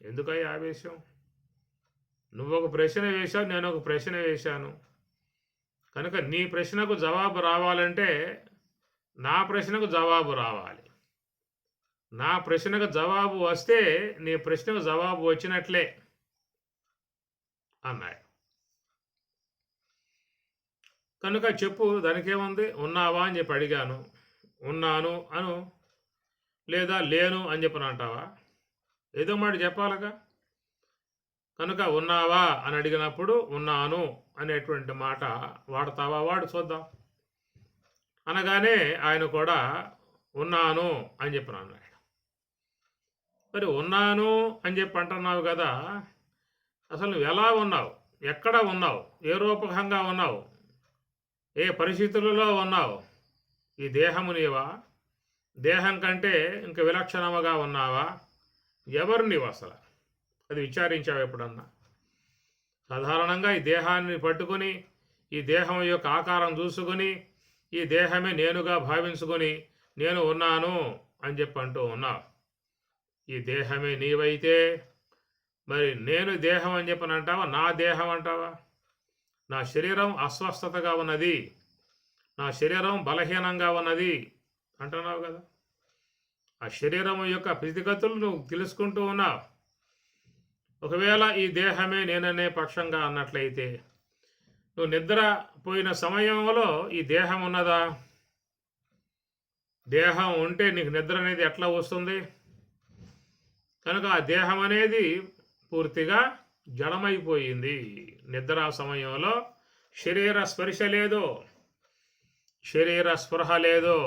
ఎందుకయ్యా ఆవేశం? నువ్వు ఒక ప్రశ్న వేశావు, నేను ఒక ప్రశ్న వేశాను. కనుక నీ ప్రశ్నకు జవాబు రావాలంటే నా ప్రశ్నకు జవాబు రావాలి. నా ప్రశ్నకు జవాబు వస్తే నీ ప్రశ్నకు జవాబు వచ్చినట్లే అన్నాడు. కనుక చెప్పు, దానికేముంది? ఉన్నావా అని చెప్పి అడిగాను, ఉన్నాను అను, లేదా లేను అని చెప్పని అంటావా? ఏదో మాట చెప్పాలగా. కనుక ఉన్నావా అని అడిగినప్పుడు ఉన్నాను అనేటువంటి మాట వాడతావా? వాడు చూద్దాం అనగానే ఆయన కూడా ఉన్నాను అని చెప్పని అన్నాడు. మరి ఉన్నాను అని చెప్పి అంటున్నావు కదా, అసలు నువ్వు ఎలా ఉన్నావు? ఎక్కడ ఉన్నావు? ఏ రూపకంగా ఉన్నావు? ఏ పరిస్థితులలో ఉన్నావు? ఈ దేహము నీవా? దేహం కంటే ఇంక విలక్షణముగా ఉన్నావా? ఎవరు నీవు అసలు? అది విచారించావు ఎప్పుడన్నా? సాధారణంగా ఈ దేహాన్ని పట్టుకుని, ఈ దేహం యొక్క ఆకారం చూసుకుని, ఈ దేహమే నేనుగా భావించుకొని నేను ఉన్నాను అని చెప్పి అంటూ ఉన్నావు. ఈ దేహమే నీవైతే మరి నేను దేహం అని చెప్పని అంటావా? నా దేహం అంటావా? నా శరీరం అస్వస్థతగా ఉన్నది, నా శరీరం బలహీనంగా ఉన్నది అంటున్నావు కదా. ఆ శరీరం యొక్క స్థితిగతులు నువ్వు తెలుసుకుంటూ ఉన్నావు. ఒకవేళ ఈ దేహమే నేననే పక్షంగా అన్నట్లయితే నువ్వు నిద్రపోయిన సమయంలో ఈ దేహం ఉన్నదా? దేహం ఉంటే నీకు నిద్ర అనేది ఎట్లా వస్తుంది? కనుక ఆ దేహం అనేది పూర్తిగా జడమైపోయింది. నిద్ర సమయంలో శరీర స్పర్శ లేదు, శరీర స్పృహ లేదు.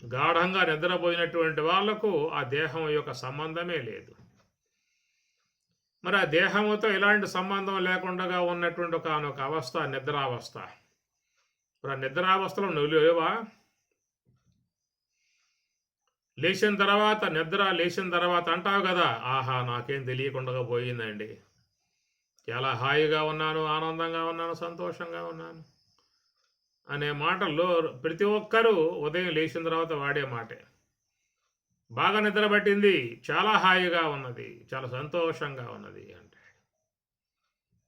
గాఢంగా నిద్రపోయినటువంటి వాళ్లకు ఆ దేహం యొక్క సంబంధమే లేదు. మరి ఆ దేహముతో ఎలాంటి సంబంధం లేకుండా ఉన్నటువంటి ఒక అవస్థ నిద్రావస్థ. మరి ఆ నిద్రావస్థలో నువ్వు లేవా? లేచిన తర్వాత అంటావు కదా, ఆహా నాకేం తెలియకుండా పోయిందండి, చాలా హాయిగా ఉన్నాను, ఆనందంగా ఉన్నాను, సంతోషంగా ఉన్నాను అనే మాటల్లో ప్రతి ఒక్కరూ ఉదయం లేచిన తర్వాత వాడే మాటే. బాగా నిద్ర పట్టింది, చాలా హాయిగా ఉన్నది, చాలా సంతోషంగా ఉన్నది అంటే.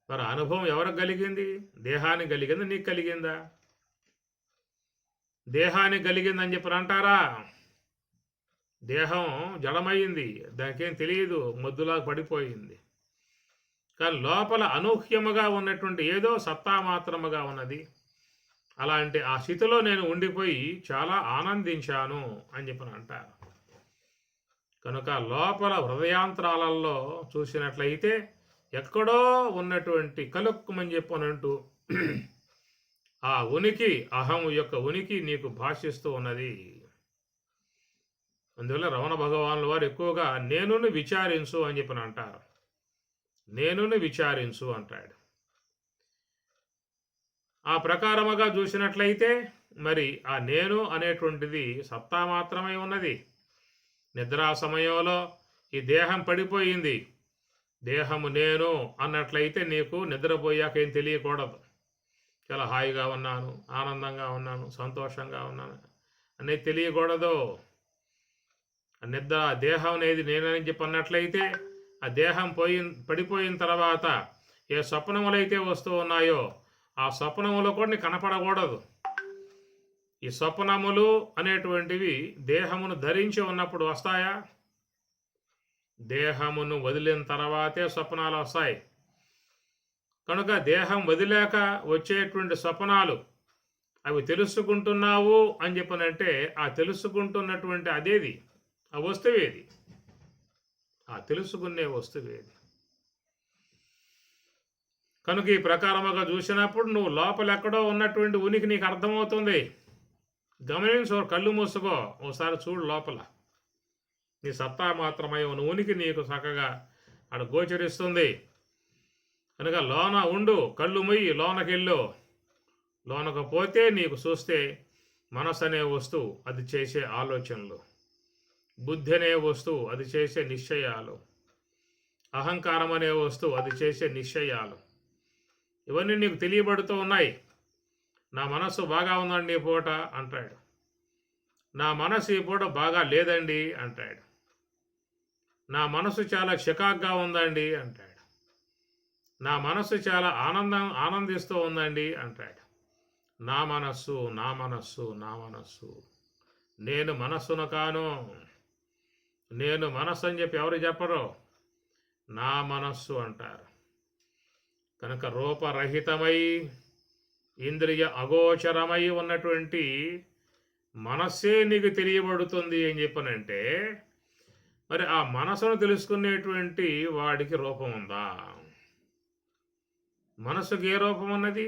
మరి అనుభవం ఎవరికి కలిగింది? దేహానికి కలిగిందా, నీకు కలిగిందా? దేహానికి కలిగిందని చెప్పి అంటారా? దేహం జడమయ్యింది, దానికేం తెలియదు, మొద్దులాగా పడిపోయింది. కానీ లోపల అనూహ్యముగా ఉన్నటువంటి ఏదో సత్తా మాత్రముగా ఉన్నది. అలాంటి ఆ స్థితిలో నేను ఉండిపోయి చాలా ఆనందించాను అని చెప్పని అంటారు. కనుక లోపల హృదయాంతరాలలో చూసినట్లయితే ఎక్కడో ఉన్నటువంటి కలుక్కుమని చెప్పనంటూ ఆ ఉనికి, అహం యొక్క ఉనికి నీకు భాషిస్తూ ఉన్నది. అందువల్ల రమణ భగవానుల వారు ఎక్కువగా నేనుని విచారించు అని చెప్పని అంటారు. నేనుని విచారించు అంటాడు. ఆ ప్రకారముగా చూసినట్లయితే మరి ఆ నేను అనేటువంటిది సత్తా మాత్రమే ఉన్నది. నిద్రా సమయంలో ఈ దేహం పడిపోయింది, దేహము నేను అన్నట్లయితే నీకు నిద్రపోయాక ఏం తెలియకూడదు. చాలా హాయిగా ఉన్నాను, ఆనందంగా ఉన్నాను, సంతోషంగా ఉన్నాను అనేది తెలియకూడదు. దేహం అనేది నేనని చెప్పి అన్నట్లయితే ఆ దేహం పడిపోయిన తర్వాత ఏ స్వప్నములైతే వస్తూ ఉన్నాయో ఆ స్వప్నములు కూడా నీకు కనపడకూడదు. ఈ స్వప్నములు అనేటువంటివి దేహమును ధరించి ఉన్నప్పుడు వస్తాయా? దేహమును వదిలిన తర్వాతే స్వప్నాలు వస్తాయి. కనుక దేహం వదిలేక వచ్చేటువంటి స్వప్నాలు అవి తెలుసుకుంటున్నావు అని చెప్పనంటే ఆ తెలుసుకుంటున్నటువంటి అదేది, ఆ వస్తువేది, ఆ తెలుసుకునే వస్తువేది. కనుక ఈ ప్రకారముగా చూసినప్పుడు నువ్వు లోపల ఎక్కడో ఉన్నటువంటి ఉనికి నీకు అర్థమవుతుంది. గమనించు, కళ్ళు మూసుకో, ఓసారి చూడు లోపల నీ సత్తా మాత్రమై ఉన్న ఉనికి నీకు చక్కగా అక్కడ గోచరిస్తుంది. కనుక లోన ఉండు, కళ్ళు మొయ్యి, లోనకెళ్ళు. లోనకు పోతే నీకు చూస్తే మనసు అనే వస్తువు అది చేసే ఆలోచనలు, బుద్ధి అనే వస్తువు అది చేసే నిశ్చయాలు, అహంకారం అనే వస్తువు అది చేసే నిశ్చయాలు, ఇవన్నీ నీకు తెలియబడుతూ ఉన్నాయి. నా మనస్సు బాగా ఉందండి ఈ పూట అంటాడు, నా మనసు ఈ పూట బాగా లేదండి అంటాడు, నా మనసు చాలా చికాగ్గా ఉందండి అంటాడు, నా మనస్సు చాలా ఆనందిస్తూ ఉందండి అంటాడు. నా మనస్సు, నా మనస్సు, నా మనస్సు, నేను మనస్సును కాను. నేను మనస్సు అని చెప్పి ఎవరు చెప్పరు, నా మనస్సు అంటారు. కనుక రూపరహితమై ఇంద్రియ అగోచరమై ఉన్నటువంటి మనస్సే నీకు తెలియబడుతుంది అని చెప్పనంటే మరి ఆ మనసును తెలుసుకునేటువంటి వాడికి రూపం ఉందా? మనసుకి ఏ రూపం ఉన్నది?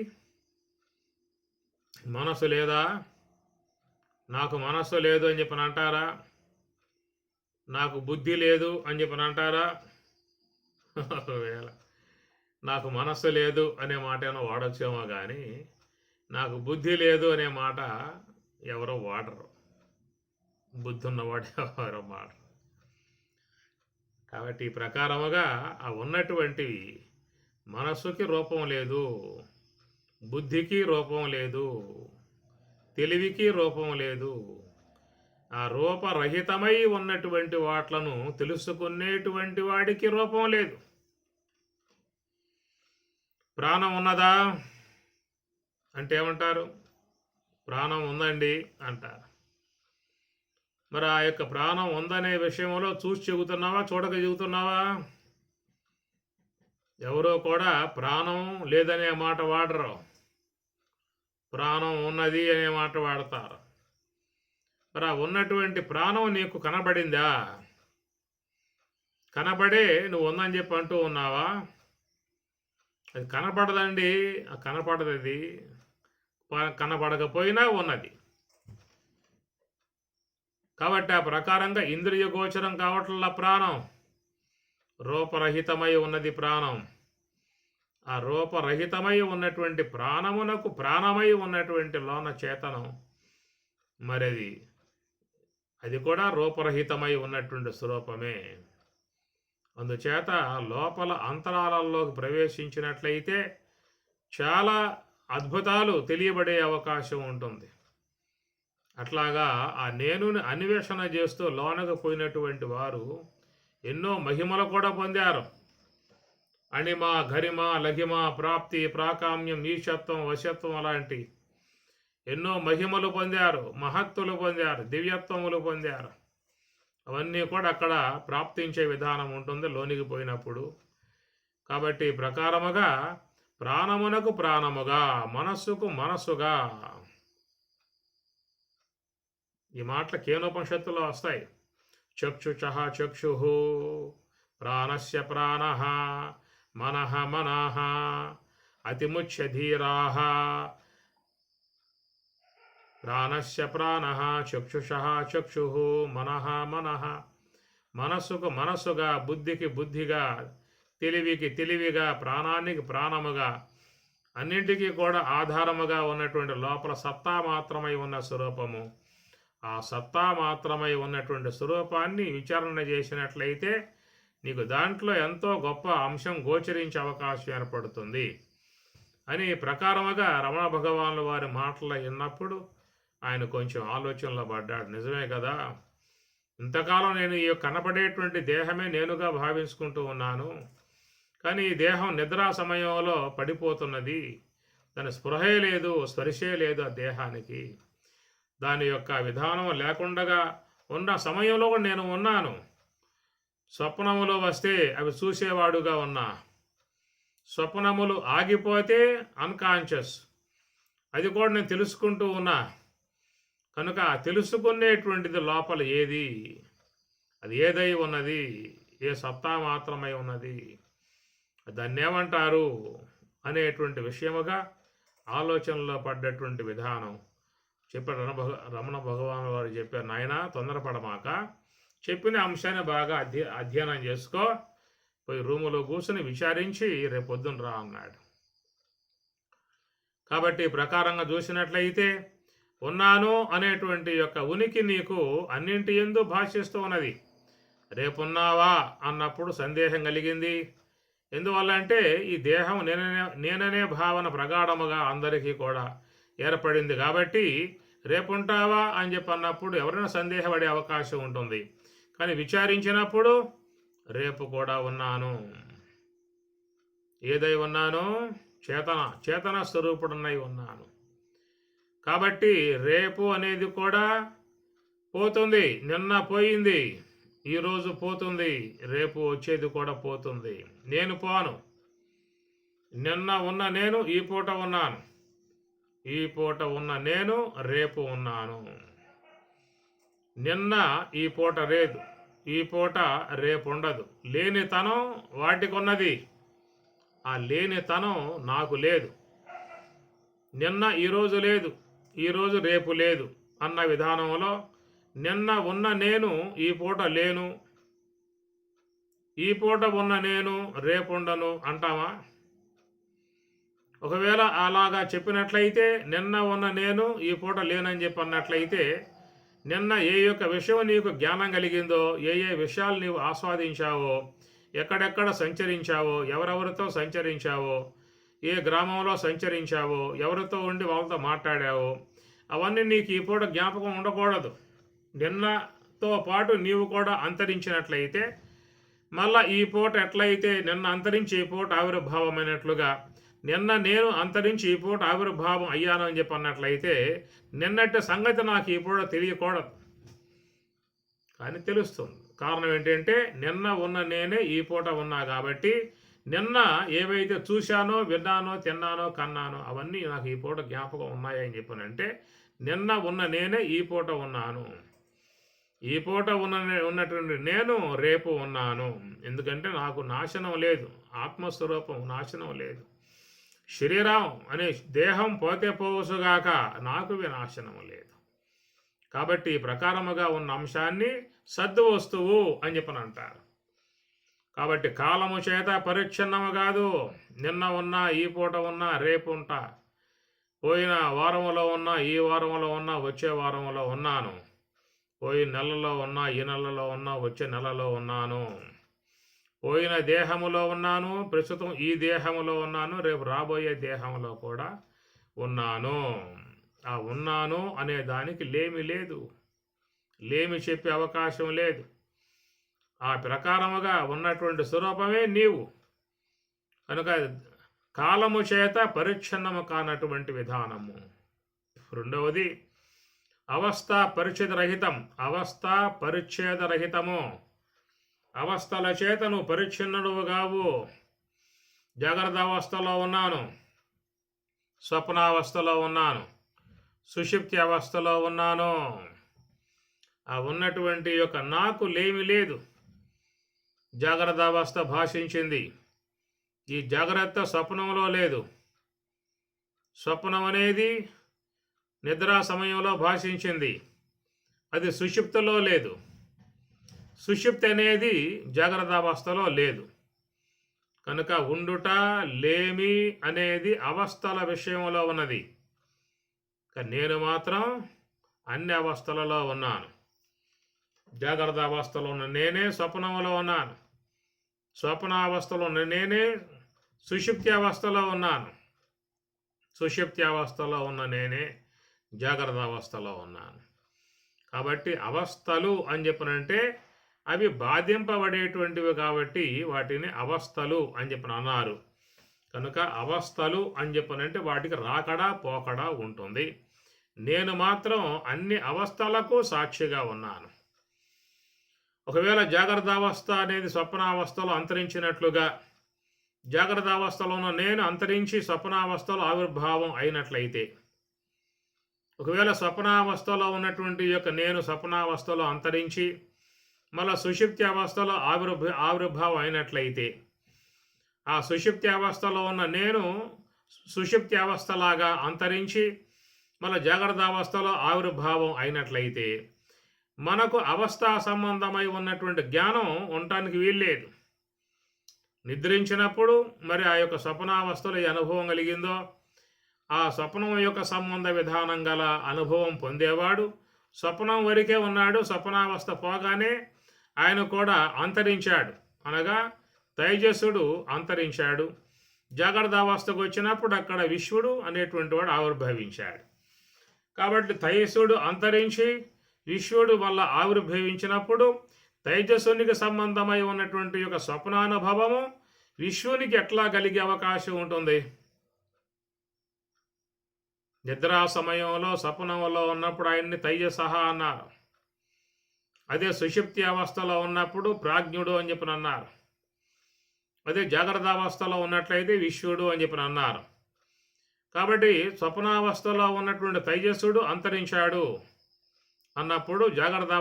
మనసు లేదా? నాకు మనస్సు లేదు అని చెప్పని అంటారా? నాకు బుద్ధి లేదు అని చెప్పని అంటారా? ఒకవేళ నాకు మనస్సు లేదు అనే మాట ఏమో వాడొచ్చేమో కానీ నాకు బుద్ధి లేదు అనే మాట ఎవరో వాడరు. బుద్ధి ఉన్నవాడు ఎవరో వాడరు. కాబట్టి ఈ ప్రకారముగా ఆ ఉన్నటువంటివి మనస్సుకి రూపం లేదు, బుద్ధికి రూపం లేదు, తెలివికి రూపం లేదు. ఆ రూపరహితమై ఉన్నటువంటి వాట్లను తెలుసుకునేటువంటి వాడికి రూపం లేదు. ప్రాణం ఉన్నదా అంటే ఏమంటారు? ప్రాణం ఉందండి అంటారు. మరి ఆ యొక్క ప్రాణం ఉందనే విషయంలో చూసి చెబుతున్నావా, చూడక చెబుతున్నావా? ఎవరో కూడా ప్రాణం లేదనే మాట వాడరు, ప్రాణం ఉన్నది అనే మాట వాడతారు. మరి ఆ ఉన్నటువంటి ప్రాణం నీకు కనబడిందా? కనబడే నువ్వు ఉందని చెప్పి అంటూ ఉన్నావా? అది కనపడదండి, కనపడదు, అది కనపడకపోయినా ఉన్నది. కాబట్టి ఆ ప్రకారంగా ఇంద్రియ గోచరం కావట్ల ప్రాణం రూపరహితమై ఉన్నది ప్రాణం. ఆ రూపరహితమై ఉన్నటువంటి ప్రాణమునకు ప్రాణమై ఉన్నటువంటి లోన చేతనం, మరది అది కూడా రూపరహితమై ఉన్నటువంటి స్వరూపమే. అందుచేత లోపల అంతరాలలోకి ప్రవేశించినట్లయితే చాలా అద్భుతాలు తెలియబడే అవకాశం ఉంటుంది. అట్లాగా ఆ నేనుని అన్వేషణ చేస్తూ లోనకు పోయినటువంటి వారు ఎన్నో మహిమలు కూడా పొందారు. అణిమ, గరిమ, లఘిమ, ప్రాప్తి, ప్రాకామ్యం, ఈశత్వం, వశత్వం అలాంటి ఎన్నో మహిమలు పొందారు, మహత్తులు పొందారు, దివ్యత్వములు పొందారు. అవన్నీ కూడా అక్కడ ప్రాప్తించే విధానం ఉంటుంది లోనికి పోయినప్పుడు. కాబట్టి ప్రకారముగా ప్రాణమునకు ప్రాణముగా, మనస్సుకు మనస్సుగా, ఈ మాటలు కేనోపనిషత్తులో వస్తాయి. చక్షుషః చక్షుః, ప్రాణస్య ప్రాణః, మనః మనః, అతిముచ్య ధీరాః. ప్రాణస్య ప్రాణః, చక్షుషః చక్షుః, మనః మనః. మనస్సుకు మనస్సుగా, బుద్ధికి బుద్ధిగా, తెలివికి తెలివిగా, ప్రాణానికి ప్రాణముగా, అన్నింటికీ కూడా ఆధారముగా ఉన్నటువంటి లోపల సత్తా మాత్రమై ఉన్న స్వరూపము. ఆ సత్తా మాత్రమై ఉన్నటువంటి స్వరూపాన్ని విచారణ చేసినట్లయితే నీకు దాంట్లో ఎంతో గొప్ప అంశం గోచరించే అవకాశం ఏర్పడుతుంది అని ప్రకారముగా రమణ భగవానుల వారి మాటలు విన్నప్పుడు ఆయన కొంచెం ఆలోచనలో పడ్డాడు. నిజమే కదా, ఇంతకాలం నేను ఈ కనపడేటువంటి దేహమే నేనుగా భావించుకుంటూ ఉన్నాను, కానీ ఈ దేహం నిద్రా సమయంలో పడిపోతున్నది. దాని స్పృహే లేదు, స్పర్శే లేదు ఆ దేహానికి. దాని యొక్క విధానం లేకుండా ఉన్న సమయంలో కూడా నేను ఉన్నాను. స్వప్నములు వస్తే అవి చూసేవాడుగా ఉన్నా, స్వప్నములు ఆగిపోతే అన్కాన్షియస్, అది కూడా నేను తెలుసుకుంటూ ఉన్నా. కనుక తెలుసుకునేటువంటిది లోపల ఏది, అది ఏదై ఉన్నది, ఏ సత్తా మాత్రమై ఉన్నది, దాన్ని ఏమంటారు అనేటువంటి విషయముగా ఆలోచనలో పడ్డటువంటి విధానం చెప్పారు. రమణ భగవాన్ వారు చెప్పారు, నాయన తొందరపడమాక, చెప్పిన అంశాన్ని బాగా అధ్యయనం చేసుకో, పోయి రూములో కూర్చుని విచారించి రేపు పొద్దున రా అన్నాడు. కాబట్టి ప్రకారంగా చూసినట్లయితే ఉన్నాను అనేటువంటి యొక్క ఉనికి నీకు అన్నింటి యందు భాషిస్తూ ఉన్నది. రేపున్నావా అన్నప్పుడు సందేహం కలిగింది. ఎందువల్ల అంటే ఈ దేహం నేననే భావన ప్రగాఢముగా అందరికీ కూడా ఏర్పడింది. కాబట్టి రేపుంటావా అని చెప్పి అన్నప్పుడు ఎవరైనా సందేహపడే అవకాశం ఉంటుంది. కానీ విచారించినప్పుడు రేపు కూడా ఉన్నాను. ఏదై ఉన్నాను? చేతన స్వరూపుడున్నై ఉన్నాను. కాబట్టి రేపు అనేది కూడా పోతుంది. నిన్న పోయింది, ఈరోజు పోతుంది, రేపు వచ్చేది కూడా పోతుంది. నేను పోను. నిన్న ఉన్న నేను ఈ పూట ఉన్నాను, ఈ పూట ఉన్న నేను రేపు ఉన్నాను. నిన్న ఈ పూట లేదు, ఈ పూట రేపు ఉండదు. లేనితనం వాటికి ఉన్నది, ఆ లేనితనం నాకు లేదు. నిన్న ఈరోజు లేదు, ఈరోజు రేపు లేదు అన్న విధానంలో నిన్న ఉన్న నేను ఈ పూట లేను, ఈ పూట ఉన్న నేను రేపు ఉండను అంటామా? ఒకవేళ అలాగా చెప్పినట్లయితే నిన్న ఉన్న నేను ఈ పూట లేనని చెప్పి అన్నట్లయితే నిన్న ఏ యొక్క విషయం నీకు జ్ఞానం కలిగిందో, ఏ ఏ విషయాలు నీవు ఆస్వాదించావో, ఎక్కడెక్కడ సంచరించావో, ఎవరెవరితో సంచరించావో, ఏ గ్రామంలో సంచరించావో, ఎవరితో ఉండి వాళ్ళతో మాట్లాడావో, అవన్నీ నీకు ఈ పూట జ్ఞాపకం ఉండకూడదు. నిన్నతో పాటు నీవు కూడా అంతరించినట్లయితే మళ్ళా ఈ పూట ఎట్లయితే నిన్న అంతరించి ఈ పూట ఆవిర్భావమైనట్లుగా నిన్న నేను అంతరించి ఈ పూట ఆవిర్భావం అయ్యాను అని చెప్పి అన్నట్లయితే నిన్నటి సంగతి నాకు ఈ పూట తెలియకూడదు, కానీ తెలుస్తుంది. కారణం ఏంటంటే నిన్న ఉన్న నేనే ఈ పూట ఉన్నా కాబట్టి నిన్న ఏవైతే చూశానో, విన్నానో, తిన్నానో, కన్నానో అవన్నీ నాకు ఈ పూట జ్ఞాపకం ఉన్నాయని చెప్పనంటే నిన్న ఉన్న నేనే ఈ పూట ఉన్నాను. ఈ పూట ఉన్నటువంటి నేను రేపు ఉన్నాను. ఎందుకంటే నాకు నాశనం లేదు, ఆత్మస్వరూపం నాశనం లేదు. శరీరం అనే దేహం పోతే పోవసుగాక నాకు వినాశనం లేదు. కాబట్టి ప్రకారముగా ఉన్న అంశాన్ని సద్దు వస్తువు అని చెప్పని అంటారు. కాబట్టి కాలము చేత పరిచ్ఛిన్నము కాదు. నిన్న ఉన్నా, ఈ పూట ఉన్నా, రేపు ఉంటా, పోయిన వారంలో ఉన్నా, ఈ వారంలో ఉన్నా, వచ్చే వారంలో ఉన్నాను, పోయిన నెలలో ఉన్నా, ఈ నెలలో ఉన్నా, వచ్చే నెలలో ఉన్నాను, పోయిన దేహములో ఉన్నాను, ప్రస్తుతం ఈ దేహములో ఉన్నాను, రేపు రాబోయే దేహంలో కూడా ఉన్నాను. ఆ ఉన్నాను అనే దానికి లేమి లేదు, లేమి చెప్పే అవకాశం లేదు. ఆ ప్రకారముగా ఉన్నటువంటి స్వరూపమే నీవు. కనుక కాలము చేత పరిచ్ఛిన్నము కానటువంటి విధానము. రెండవది అవస్థ పరిచ్ఛేదరహితం. అవస్థ పరిచ్ఛేదరహితము. అవస్థల చేత నువ్వు పరిచ్ఛిన్నుడువు కావు. జాగ్రత్త అవస్థలో ఉన్నాను, స్వప్నావస్థలో ఉన్నాను, సుషుప్తి అవస్థలో ఉన్నాను. ఆ ఉన్నటువంటి యొక్క నాకు లేమి లేదు. జాగ్రత్త అవస్థ భాషించింది. ఈ జాగ్రత్త స్వప్నంలో లేదు. స్వప్నం అనేది నిద్రా సమయంలో భాషించింది, అది సుషుప్తిలో లేదు. సుషుప్తి అనేది జాగ్రత్త అవస్థలో లేదు. కనుక ఉండుట లేమి అనేది అవస్థల విషయంలో ఉన్నది. నేను మాత్రం అన్ని అవస్థలలో ఉన్నాను. జాగ్రత్త అవస్థలో ఉన్న నేనే స్వప్నంలో ఉన్నాను, స్వప్నావస్థలో ఉన్న నేనే సుషుప్తి అవస్థలో ఉన్నాను, సుషుప్తి అవస్థలో ఉన్న నేనే జాగ్రత్త అవస్థలో ఉన్నాను. కాబట్టి అవస్థలు అని చెప్పనంటే అవి బాధింపబడేటువంటివి కాబట్టి వాటిని అవస్థలు అని చెప్పని అన్నారు. కనుక అవస్థలు అని చెప్పనంటే వాటికి రాకడా పోకడా ఉంటుంది. నేను మాత్రం అన్ని అవస్థలకు సాక్షిగా ఉన్నాను. ఒకవేళ జాగ్రత్త అవస్థ అనేది స్వప్నావస్థలో అంతరించినట్లుగా జాగ్రత్త అవస్థలో ఉన్న నేను అంతరించి స్వప్నావస్థలో ఆవిర్భావం అయినట్లయితే, ఒకవేళ స్వప్నావస్థలో ఉన్నటువంటి యొక్క నేను స్వప్నావస్థలో అంతరించి మళ్ళా సుషుప్తి అవస్థలో ఆవిర్భావం అయినట్లయితే, ఆ సుషుప్తి అవస్థలో ఉన్న నేను సుషుప్తి అవస్థలాగా అంతరించి మళ్ళీ జాగ్రత్త అవస్థలో ఆవిర్భావం అయినట్లయితే మనకు అవస్థా సంబంధమై ఉన్నటువంటి జ్ఞానం ఉండటానికి వీల్లేదు. నిద్రించినప్పుడు మరి ఆ యొక్క స్వప్నావస్థలో ఏ అనుభవం కలిగిందో ఆ స్వప్నం యొక్క సంబంధ విధానం గల అనుభవం పొందేవాడు స్వప్నం వరకే ఉన్నాడు. స్వప్నావస్థ పోగానే ఆయన కూడా అంతరించాడు, అనగా తైజస్సుడు అంతరించాడు. జాగ్రత్త అవస్థకు వచ్చినప్పుడు అక్కడ విశ్వడు అనేటువంటి వాడు ఆవిర్భవించాడు. కాబట్టి తైజస్సుడు అంతరించి విశ్వడు వల్ల ఆవిర్భవించినప్పుడు తైజస్సునికి సంబంధమై ఉన్నటువంటి యొక్క స్వప్నానుభవము విశ్వనికి ఎట్లా కలిగే అవకాశం ఉంటుంది? నిద్రా సమయంలో స్వప్నంలో ఉన్నప్పుడు ఆయన్ని తైజసహ అన్నారు. అదే సుషుప్తి అవస్థలో ఉన్నప్పుడు ప్రాజ్ఞుడు అని చెప్పిన అన్నారు. అదే జాగ్రత్త అవస్థలో ఉన్నట్లయితే విశ్వడు అని చెప్పిన అన్నారు. కాబట్టి స్వప్నావస్థలో ఉన్నటువంటి తైజస్సుడు అంతరించాడు అన్నప్పుడు జాగ్రత్త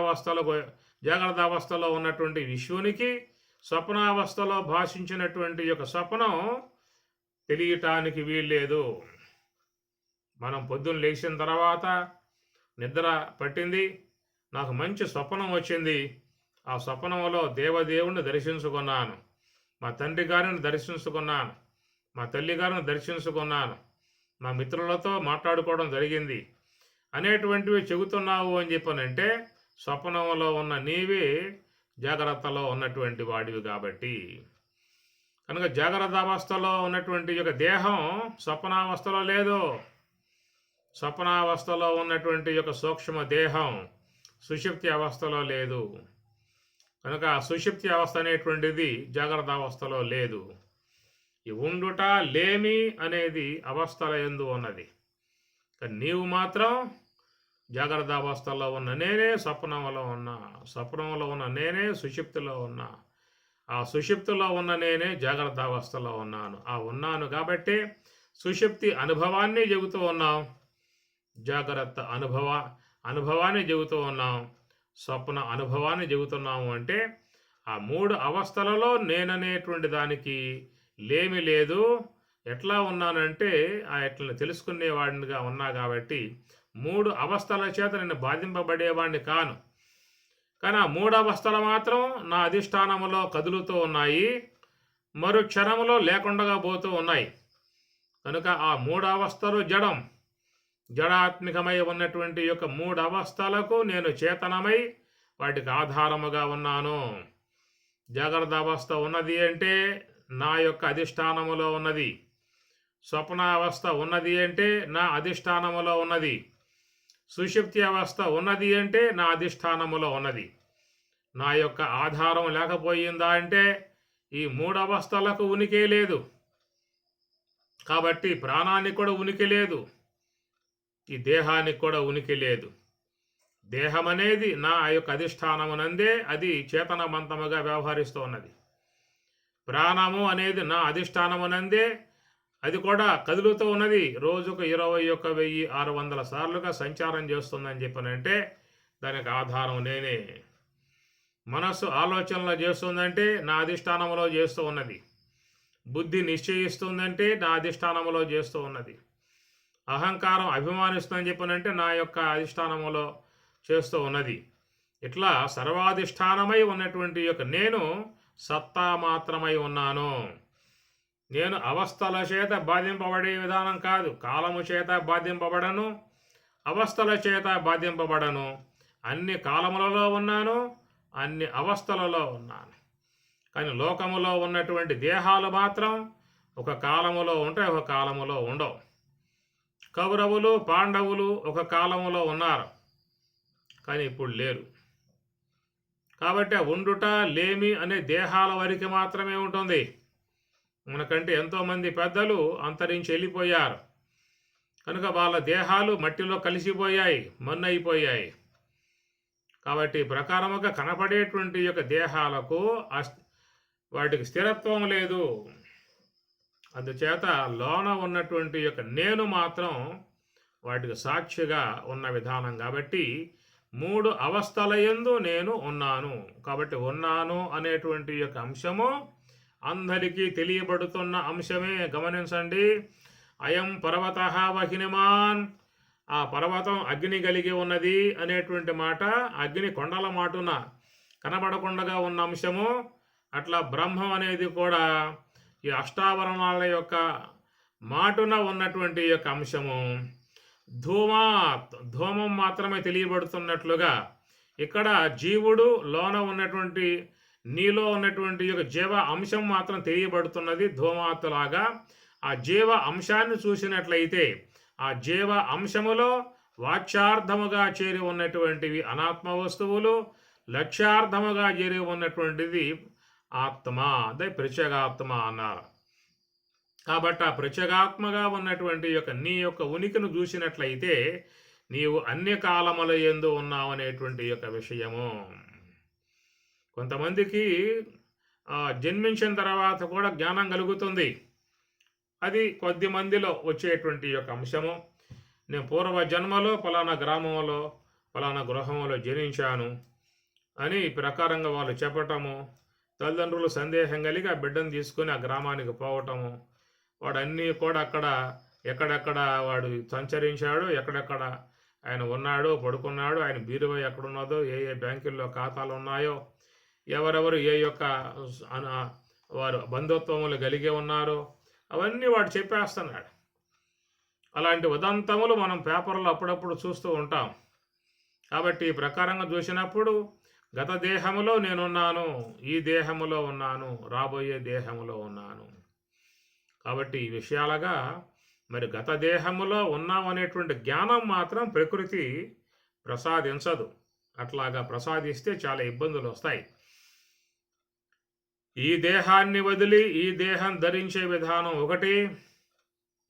అవస్థలో ఉన్నటువంటి విశ్వనికి స్వప్నావస్థలో భాషించినటువంటి యొక్క స్వప్నం తెలియటానికి వీల్లేదు. మనం పొద్దున్న లేచిన తర్వాత నిద్ర పట్టింది, నాకు మంచి స్వప్నం వచ్చింది, ఆ స్వప్నంలో దేవదేవుణ్ణి దర్శించుకున్నాను, మా తండ్రి గారిని దర్శించుకున్నాను, మా తల్లి గారిని దర్శించుకున్నాను, మా మిత్రులతో మాట్లాడుకోవడం జరిగింది అనేటువంటివి చెబుతున్నావు అని చెప్పనంటే స్వప్నంలో ఉన్న నీవే జాగ్రత్తలో ఉన్నటువంటి వాడివి కాబట్టి. కనుక జాగ్రత్త అవస్థలో ఉన్నటువంటి యొక్క దేహం స్వప్నావస్థలో లేదు. స్వప్నావస్థలో ఉన్నటువంటి యొక్క సూక్ష్మ దేహం సుషుప్తి అవస్థలో లేదు. కనుక సుషుప్తి అవస్థ అనేటువంటిది జాగ్రత్త అవస్థలో లేదు. ఈ ఉండుట లేమి అనేది అవస్థల యందు ఉన్నది. కానీ నీవు మాత్రం జాగ్రత్త అవస్థలో ఉన్న నేనే స్వప్నంలో ఉన్నా, స్వప్నంలో ఉన్న నేనే సుషుప్తిలో ఉన్నా, ఆ సుషుప్తిలో ఉన్న నేనే జాగ్రత్త అవస్థలో ఉన్నాను. ఆ ఉన్నాను కాబట్టి సుషుప్తి అనుభవాన్ని చెబుతూ ఉన్నాం, జాగ్రత్త అనుభవాన్ని చెబుతూ ఉన్నాం, స్వప్న అనుభవాన్ని చెబుతున్నాము. అంటే ఆ మూడు అవస్థలలో నేననేటువంటి దానికి లేమి లేదు. ఎట్లా ఉన్నానంటే ఆ ఎట్లా తెలుసుకునేవాడినిగా ఉన్నా కాబట్టి మూడు అవస్థల చేత నేను బాధింపబడేవాడిని కాను. కానీ ఆ 3 అవస్థలు మాత్రం నా అధిష్టానములో కదులుతూ ఉన్నాయి, మరు క్షణములో లేకుండా పోతూ ఉన్నాయి. కనుక ఆ 3 అవస్థలు జడం, జడాత్మికమై ఉన్నటువంటి యొక్క 3 అవస్థలకు నేను చేతనమై వాటికి ఆధారముగా ఉన్నాను. జాగ్రత్త అవస్థ ఉన్నది అంటే నా యొక్క అధిష్టానములో ఉన్నది. స్వప్నావస్థ ఉన్నది అంటే నా అధిష్టానములో ఉన్నది. సుషుప్తి అవస్థ ఉన్నది అంటే నా అధిష్టానములో ఉన్నది. నా యొక్క ఆధారం లేకపోయిందా అంటే ఈ 3 అవస్థలకు ఉనికి లేదు. కాబట్టి ప్రాణానికి కూడా ఉనికి లేదు, ఈ దేహానికి కూడా ఉనికి లేదు. దేహం అనేది నా యొక్క అధిష్టానమునందే అది చేతనవంతముగా వ్యవహరిస్తూ ఉన్నది. ప్రాణము అనేది నా అధిష్టానమునందే అది కూడా కదులుతూ ఉన్నది. రోజుకు 21,600 సార్లుగా సంచారం చేస్తుందని చెప్పనంటే దానికి ఆధారం నేనే. మనస్సు ఆలోచనలు చేస్తుందంటే నా అధిష్టానంలో చేస్తూ ఉన్నది. బుద్ధి నిశ్చయిస్తుందంటే నా అధిష్టానంలో చేస్తూ ఉన్నది. అహంకారం అభిమానిస్తుందని చెప్పనంటే నా యొక్క అధిష్టానములో చేస్తూ ఉన్నది. ఇట్లా సర్వాధిష్టానమై ఉన్నటువంటి యొక్క నేను సత్తా మాత్రమై ఉన్నాను. నేను అవస్థల చేత బాధింపబడే విధానం కాదు. కాలము చేత బాధింపబడను, అవస్థల చేత బాధింపబడను. అన్ని కాలములలో ఉన్నాను, అన్ని అవస్థలలో ఉన్నాను. కానీ లోకములో ఉన్నటువంటి దేహాలు మాత్రం ఒక కాలములో ఉంటాయి, ఒక కాలములో ఉండవు. కౌరవులు పాండవులు ఒక కాలములో ఉన్నారు, కానీ ఇప్పుడు లేరు. కాబట్టి ఆ ఉండుట లేమి అనే దేహాల వరకు మాత్రమే ఉంటుంది. మనకంటే ఎంతోమంది పెద్దలు అంతరించి వెళ్ళిపోయారు కనుక వాళ్ళ దేహాలు మట్టిలో కలిసిపోయాయి, మన్నైపోయాయి. కాబట్టి ప్రకారముగా కనపడేటువంటి యొక్క దేహాలకు వాటికి స్థిరత్వం లేదు. అందుచేత లోన ఉన్నటువంటి యొక్క నేను మాత్రం వాటికి సాక్షిగా ఉన్న విధానం. కాబట్టి 3 అవస్థల యందు నేను ఉన్నాను. కాబట్టి ఉన్నాను అనేటువంటి యొక్క అంశము అందరికీ తెలియబడుతున్న అంశమే. గమనించండి. అయం పర్వతః వహ్నిమాన్, ఆ పర్వతం అగ్ని కలిగి ఉన్నది అనేటువంటి మాట అగ్ని కొండల మాటున కనబడకుండా ఉన్న అంశము. అట్లా బ్రహ్మం అనేది కూడా ఈ అష్టావరణాల యొక్క మాటున ఉన్నటువంటి యొక్క అంశము. ధూమం మాత్రమే తెలియబడుతున్నట్లుగా ఇక్కడ జీవుడు లోన ఉన్నటువంటి నీలో ఉన్నటువంటి యొక్క జీవ అంశం మాత్రం తెలియబడుతున్నది ధూమాత్లాగా. ఆ జీవ అంశాన్ని చూసినట్లయితే ఆ జీవ అంశములో వాచ్యార్థముగా చేరి ఉన్నటువంటివి అనాత్మ వస్తువులు, లక్ష్యార్థముగా చేరి ఉన్నటువంటిది ఆత్మ, అదే ప్రత్యేగాత్మ అన్నారు. కాబట్టి ఆ ప్రత్యేగాత్మగా ఉన్నటువంటి యొక్క నీ యొక్క ఉనికిని చూసినట్లయితే నీవు అన్ని కాలముల యందు ఉన్నావు అనేటువంటి యొక్క విషయము. కొంతమందికి జన్మించిన తర్వాత కూడా జ్ఞానం కలుగుతుంది. అది కొద్ది మందిలో వచ్చేటువంటి యొక్క అంశము. నేను పూర్వ జన్మలో పలానా గ్రామంలో పలానా గృహంలో జనించాను అని ప్రకారంగా వాళ్ళు చెప్పటము, తల్లిదండ్రులు సందేహం కలిగి ఆ బిడ్డను తీసుకొని ఆ గ్రామానికి పోవటము, వాడు అన్నీ కూడా అక్కడ ఎక్కడెక్కడ వాడు సంచరించాడు, ఎక్కడెక్కడ ఆయన ఉన్నాడు, పడుకున్నాడు, ఆయన బీరువా ఎక్కడున్నదో, ఏ ఏ బ్యాంకుల్లో ఖాతాలు ఉన్నాయో, ఎవరెవరు ఏ యొక్క వారు బంధుత్వములు కలిగి ఉన్నారో అవన్నీ వాడు చెప్పేస్తున్నాడు. అలాంటి ఉదంతములు మనం పేపర్లో అప్పుడప్పుడు చూస్తూ ఉంటాం. కాబట్టి ఈ ప్రకారంగా చూసినప్పుడు గత దేహములో నేనున్నాను, ఈ దేహములో ఉన్నాను, రాబోయే దేహములో ఉన్నాను. కాబట్టి ఈ విషయాలుగా మరి గత దేహములో ఉన్నామనేటువంటి జ్ఞానం మాత్రం ప్రకృతి ప్రసాదించదు. అట్లాగా ప్రసాదిస్తే చాలా ఇబ్బందులు వస్తాయి. ఈ దేహాన్ని వదిలి ఈ దేహం ధరించే విధానం ఒకటి,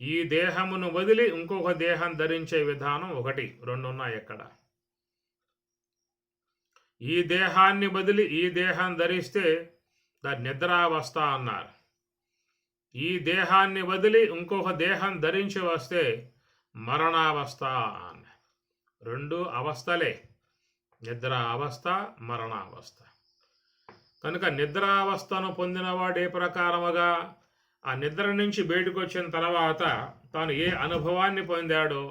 ఈ దేహమును వదిలి ఇంకొక దేహం ధరించే విధానం ఒకటి, రెండు ఉన్నాయి ఎక్కడ. ఈ దేహాన్ని వదిలి ఈ దేహం ధరిస్తే దాన్ని నిద్రావస్థ అన్నారు. ఈ దేహాన్ని వదిలి ఇంకొక దేహం ధరించి వస్తే మరణావస్థ అన్నారు. రెండు అవస్థలే, నిద్ర అవస్థ, మరణావస్థ. కనుక నిద్రావస్థను పొందినవాడు ఏ ప్రకారముగా ఆ నిద్ర నుంచి బయటకు వచ్చిన తర్వాత తాను ఏ అనుభవాన్ని పొందాడో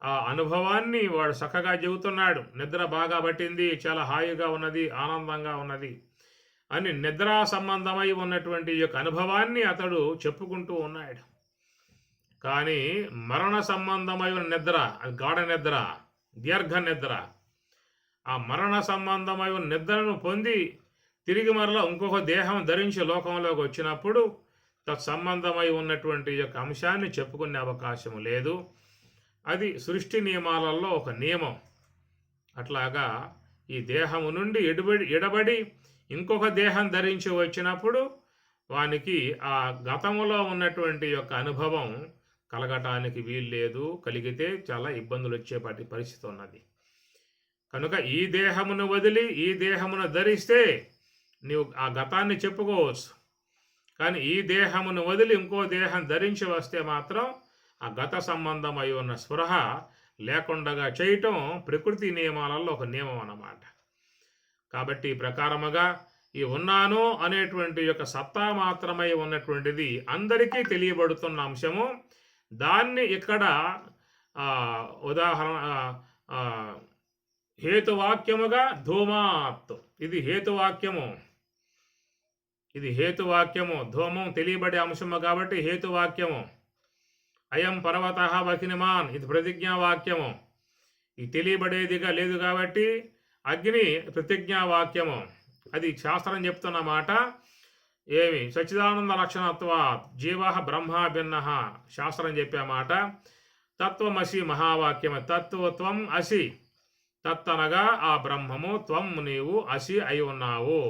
ఆ అనుభవాన్ని వాడు చక్కగా చెబుతున్నాడు. నిద్ర బాగా పట్టింది, చాలా హాయిగా ఉన్నది, ఆనందంగా ఉన్నది అని నిద్రా సంబంధమై ఉన్నటువంటి ఈ యొక్క అనుభవాన్ని అతడు చెప్పుకుంటూ ఉన్నాడు. కానీ మరణ సంబంధమైన నిద్ర, అది గాఢ నిద్ర, దీర్ఘ నిద్ర, ఆ మరణ సంబంధమైన నిద్రను పొంది తిరిగి మరలా ఇంకొక దేహం ధరించి లోకంలోకి వచ్చినప్పుడు తత్సంబంధమై ఉన్నటువంటి యొక్క అంశాన్ని చెప్పుకునే అవకాశం లేదు. అది సృష్టి నియమాలలో ఒక నియమం. అట్లాగా ఈ దేహము నుండి ఎడబడి ఇంకొక దేహం ధరించి వచ్చినప్పుడు వానికి ఆ గతములో ఉన్నటువంటి యొక్క అనుభవం కలగటానికి వీల్లేదు. కలిగితే చాలా ఇబ్బందులు వచ్చేపాటి పరిస్థితి ఉన్నది. కనుక ఈ దేహమును వదిలి ఈ దేహమును ధరిస్తే నీవు ఆ గతాన్ని చెప్పుకోవచ్చు. కానీ ఈ దేహమును వదిలి ఇంకో దేహం ధరించి వస్తే మాత్రం ఆ గత సంబంధమై ఉన్న స్పృహ లేకుండా చేయటం ప్రకృతి నియమాలలో ఒక నియమం అన్నమాట. కాబట్టి ఈ ప్రకారముగా ఈ ఉన్నాను అనేటువంటి యొక్క సత్తా మాత్రమై ఉన్నటువంటిది అందరికీ తెలియబడుతున్న అంశము. దాన్ని ఇక్కడ ఉదాహరణ హేతువాక్యముగా ధూమాత్, ఇది హేతువాక్యము, ఇది హేతువాక్యము. ధూమం తెలియబడే అంశము కాబట్టి హేతువాక్యము. అయం పర్వత వకినిమాన్, ఇది ప్రతిజ్ఞావాక్యము. ఇది తెలియబడేదిగా లేదు కాబట్టి అగ్ని ప్రతిజ్ఞావాక్యము. అది శాస్త్రం చెప్తున్న మాట. ఏమి సచ్చిదానంద లక్షణత్వా జీవ బ్రహ్మ భిన్న, శాస్త్రం చెప్పే మాట. తత్వమసి మహావాక్యము. తత్వత్వం అసి, తత్తనగా ఆ బ్రహ్మము, త్వం నీవు అసి అయి ఉన్నావు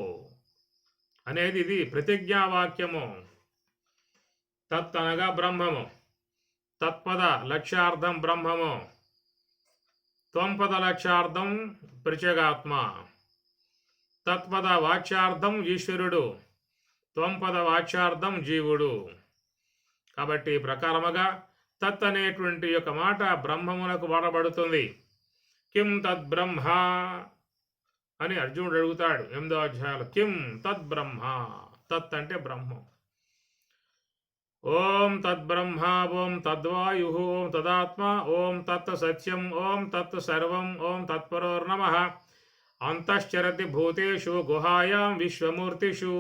అనేది ఇది ప్రతిజ్ఞావాక్యము. తత్తనగా బ్రహ్మము, తత్పద లక్ష్యార్థం బ్రహ్మము, త్వంపద లక్ష్యార్థం ప్రత్యేగాత్మ, తత్పద వాచ్యార్థం ఈశ్వరుడు, త్వంపద వాచ్యార్థం జీవుడు. కాబట్టి ప్రకారముగా తత్ అనేటువంటి యొక్క మాట బ్రహ్మమునకు వాడబడుతుంది. కిం తద్బ్రహ్మ అని అర్జునుడు అడుగుతాడు 8వ అధ్యాయంలో. కిం తద్బ్రహ్మ, తత్ అంటే బ్రహ్మం. ఓం తద్బ్రహ్మ, ఓం తద్వాయు, ఓం తదాత్మ, ఓం తత్ సత్యం, ఓం తత్ సర్వం, ఓం తత్పరోర్నమః. అంతశ్చరతి భూతేషు గుహాయాం విశ్వమూర్తిషు.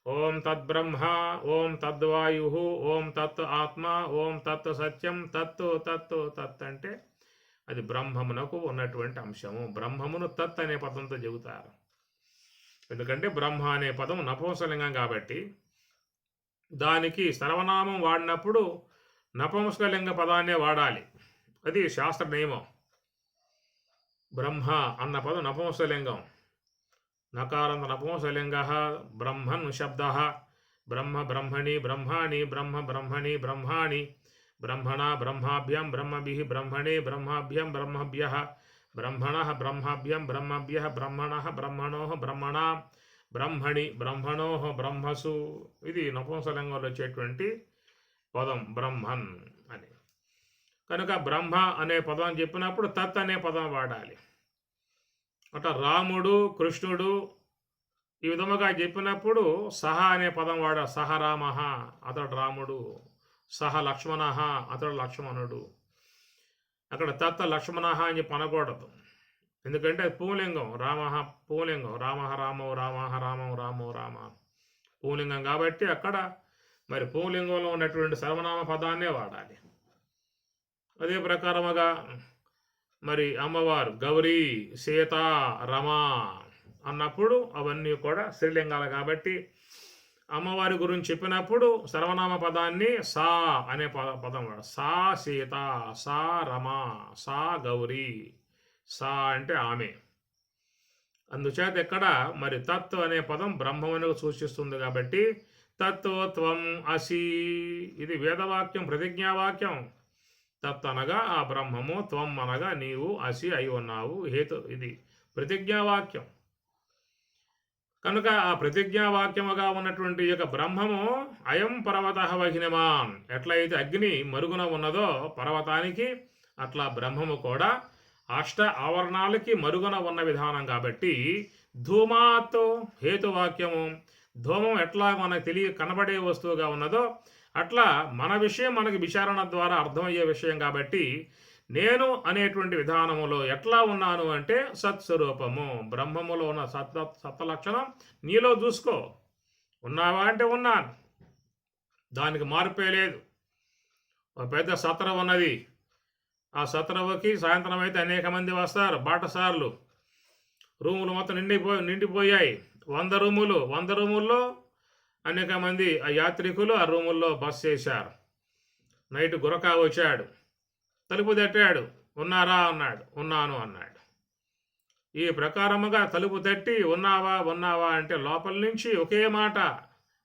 ఓం తద్బ్రహ్మ, ఓం తద్వాయు, ఓం తత్ ఆత్మ, ఓం తత్ సత్యం, తత్ తత్ తత్ అంటే అది బ్రహ్మమునకు ఉన్నటువంటి అంశము. బ్రహ్మమును తత్ అనే పదంతో చెబుతారు. ఎందుకంటే బ్రహ్మ అనే పదం నపుంసకలింగం కాబట్టి దానికి సర్వనామం వాడినప్పుడు నపుంసకలింగ పదాన్నే వాడాలి. అది శాస్త్ర నియమం. బ్రహ్మ అన్న పదం నపుంసకలింగం. నకారంత నపుంసకలింగ బ్రహ్మన్ శబ్ద. బ్రహ్మ బ్రహ్మణి బ్రహ్మాణి, బ్రహ్మ బ్రహ్మణి బ్రహ్మాణి, బ్రహ్మణ బ్రహ్మాభ్యం బ్రహ్మభిః బ్రహ్మణే బ్రహ్మాభ్యం బ్రహ్మభ్యః, బ్రహ్మణః బ్రహ్మభ్యం బ్రహ్మభ్యః, బ్రహ్మణః బ్రహ్మణోః బ్రహ్మణా, బ్రహ్మణి బ్రహ్మణోః బ్రహ్మసు. ఇది నపుంసకలింగంలో వచ్చేటువంటి పదం బ్రహ్మన్ అని. కనుక బ్రహ్మ అనే పదం చెప్పినప్పుడు తత్ అనే పదం వాడాలి. అట్లా రాముడు కృష్ణుడు ఈ విధముగా చెప్పినప్పుడు సహ అనే పదం వాడాలి. సహ రామ, అతడు రాముడు. సహ లక్ష్మణ, అతడు లక్ష్మణుడు. అక్కడ తత్ లక్ష్మణ అని చెప్పి అనకూడదు. ఎందుకంటే అది పూలింగం. రామ పూలింగం. రామ రామో రామ రామో రామో రామ పూలింగం కాబట్టి అక్కడ మరి పూలింగంలో ఉన్నటువంటి సర్వనామ పదాన్నే వాడాలి. అదే ప్రకారముగా మరి అమ్మవారు గౌరీ, సీత, రమ అన్నప్పుడు అవన్నీ కూడా స్త్రీలింగాలు కాబట్టి అమ్మవారి గురించి చెప్పినప్పుడు సర్వనామ పదాన్ని సా అనే పదం వాడు. సా సీత, సా రమ, సా గౌరీ, సా అంటే ఆమె. అందుచేత ఇక్కడ మరి తత్ అనే పదం బ్రహ్మమునకు సూచిస్తుంది కాబట్టి తత్ త్వం అసి, ఇది వేదవాక్యం, ప్రతిజ్ఞావాక్యం. తత్ అనగా ఆ బ్రహ్మము, త్వం అనగా నీవు, అసి అయి ఉన్నావు. హేతు ఇది ప్రతిజ్ఞావాక్యం. కనుక ఆ ప్రతిజ్ఞావాక్యముగా ఉన్నటువంటి యొక్క బ్రహ్మము అయం పర్వత వహినిమాన్, ఎట్లయితే అగ్ని మరుగున ఉన్నదో పర్వతానికి అట్లా బ్రహ్మము కూడా అష్ట ఆవరణాలకి మరుగున ఉన్న విధానం కాబట్టి ధూమాత్ హేతువాక్యము. ధూమం ఎట్లా మనకు కనబడే వస్తువుగా ఉన్నదో అట్లా మన విషయం మనకి విచారణ ద్వారా అర్థమయ్యే విషయం కాబట్టి నేను అనేటువంటి విధానములో ఎట్లా ఉన్నాను అంటే సత్స్వరూపము, బ్రహ్మములో ఉన్న సత్త లక్షణం నీలో చూసుకో. ఉన్నావా అంటే ఉన్నాను, దానికి మార్పే లేదు. ఒక పెద్ద సత్రం ఉన్నది, ఆ సత్రవకి సాయంత్రం అయితే అనేక మంది వస్తారు, బాటసార్లు. రూములు మొత్తం నిండిపోయాయి. 100 రూములు, 100 రూముల్లో అనేక మంది ఆ యాత్రికులు ఆ రూముల్లో బస చేశారు. నైట్ గురకా వచ్చాడు, తలుపు తట్టాడు. ఉన్నారా అన్నాడు. ఉన్నాను అన్నాడు. ఈ ప్రకారముగా తలుపు తట్టి ఉన్నావా ఉన్నావా అంటే లోపల నుంచి ఒకే మాట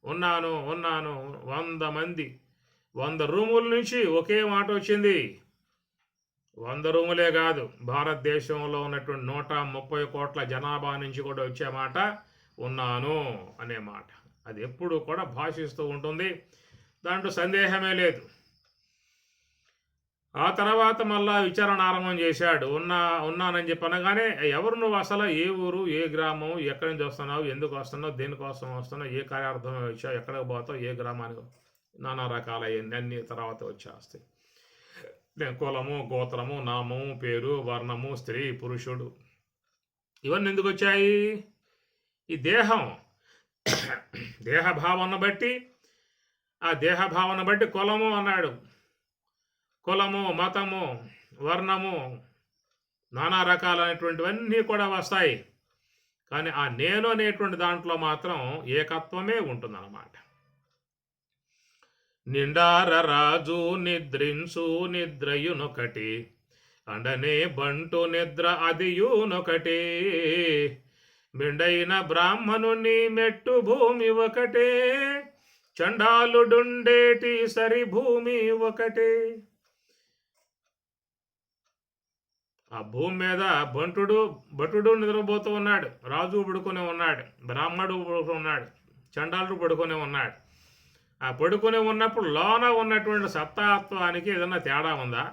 ఉన్నాను ఉన్నాను. 100 మంది, 100 రూముల నుంచి ఒకే మాట వచ్చింది. 100 రూములే కాదు, భారతదేశంలో ఉన్నటువంటి 130 కోట్ల జనాభా నుంచి కూడా వచ్చే మాట ఉన్నాను అనే మాట. అది ఎప్పుడు కూడా భాషిస్తూ ఉంటుంది, దాంట్లో సందేహమే లేదు. ఆ తర్వాత మళ్ళా విచారణ ఆరంభం చేశాడు. ఉన్నానని చెప్పి అనగానే, ఎవరు నువ్వు అసలు, ఏ ఊరు, ఏ గ్రామం, ఎక్కడి నుంచి వస్తున్నావు, ఎందుకు వస్తున్నావు, దేనికోసం వస్తున్నావు, ఏ కార్యార్థం వచ్చావు, ఎక్కడికి పోతావు, ఏ గ్రామానికి, నానా రకాల అన్ని తర్వాత వచ్చేస్తాయి. కులము, గోత్రము, నామము, పేరు, వర్ణము, స్త్రీ, పురుషుడు, ఇవన్నీ ఎందుకు వచ్చాయి? ఈ దేహభావన బట్టి, ఆ దేహభావన బట్టి కులము అన్నాడు. కులము, మతము, వర్ణము, నానా రకాలైనటువంటివన్నీ కూడా వస్తాయి. కానీ ఆ నేను అనేటువంటి దాంట్లో మాత్రం ఏకత్వమే ఉంటుందన్నమాట. నిండార రాజు నిద్రించు నిద్రయునొకటి, అండనే బంటు నిద్ర అదియునొకటి, మెండైన బ్రాహ్మణుని మెట్టు భూమి ఒకటే, చండాలుడుండేటి సరి భూమి ఒకటే. ఆ భూమి మీద భటుడు నిద్రపోతూ ఉన్నాడు, రాజు పడుకునే ఉన్నాడు, బ్రాహ్మడు ఉన్నాడు, చండాలుడు పడుకునే ఉన్నాడు. ఆ పడుకునే ఉన్నప్పుడు లోన ఉన్నటువంటి సత్తాత్వానికి ఏదన్నా తేడా ఉందా?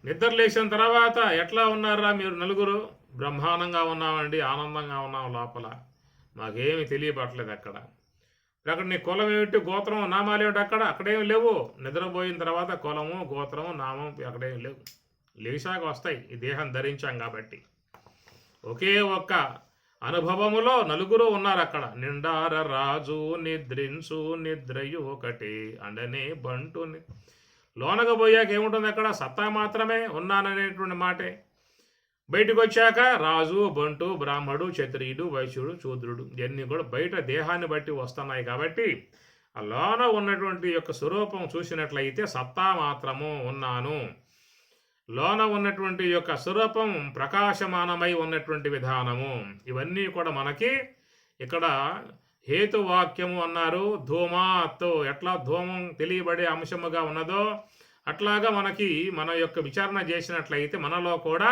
నిద్ర లేచిన తర్వాత ఎట్లా ఉన్నారా మీరు నలుగురు? బ్రహ్మాండంగా ఉన్నామండి, ఆనందంగా ఉన్నాం, లోపల మాకేమి తెలియపట్లేదు. అక్కడ నీ కులం ఏమిటి, గోత్రం, నామాలు ఏమిటి, అక్కడేమి లేవు. నిద్రపోయిన తర్వాత కులము, గోత్రము, నామం అక్కడేమి లేవు. లేచాక వస్తాయి, ఈ దేహం ధరించాం కాబట్టి. ఒకే ఒక్క అనుభవములో నలుగురు ఉన్నారు అక్కడ. నిండార రాజు నిద్రించు నిద్రయు ఒకటి, అండనే బంటు. లోనగా పోయాక ఏముంటుంది అక్కడ? సత్తా మాత్రమే ఉన్నాననేటువంటి మాటే. బయటకు వచ్చాక రాజు, బంటు, బ్రాహ్మడు, క్షత్రియుడు, వైశ్యుడు, శూద్రుడు ఇవన్నీ కూడా బయట దేహాన్ని బట్టి వస్తున్నాయి. కాబట్టి ఆ లోన ఉన్నటువంటి యొక్క స్వరూపం చూసినట్లయితే సత్తా మాత్రము ఉన్నాను. లోన ఉన్నటువంటి యొక్క స్వరూపం ప్రకాశమానమై ఉన్నటువంటి విధానము, ఇవన్నీ కూడా మనకి ఇక్కడ హేతువాక్యము అన్నారు. ధూమాతో ఎట్లా ధూమం తెలియబడే అంశముగా ఉన్నదో అట్లాగా మనకి మన యొక్క విచారణ చేసినట్లయితే మనలో కూడా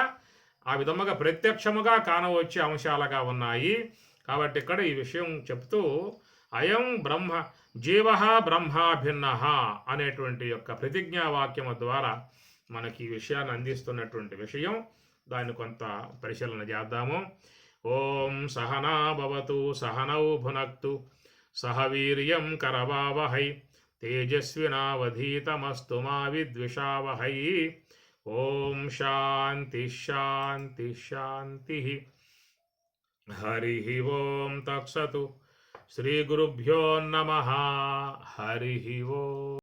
ఆ విధముగా ప్రత్యక్షముగా కానవచ్చే అంశాలుగా ఉన్నాయి. కాబట్టి ఇక్కడ ఈ విషయం చెప్తూ అయం బ్రహ్మ జీవ బ్రహ్మాభిన్న అనేటువంటి యొక్క ప్రతిజ్ఞావాక్యము ద్వారా మనకి ఈ విషయాన్ని అందిస్తున్నటువంటి విషయం, దాన్ని కొంత పరిశీలన చేద్దాము. ఓం సహనా భవతు సహనౌ భునక్తు సహ వీర్యం కరవావహై తేజస్వినావధీతమస్తు మా విద్విషావహై. ఓం శాంతి శాంతి శాంతి. హరి ఓం తత్సతు. శ్రీ గురుభ్యో నమః. హరి ఓం.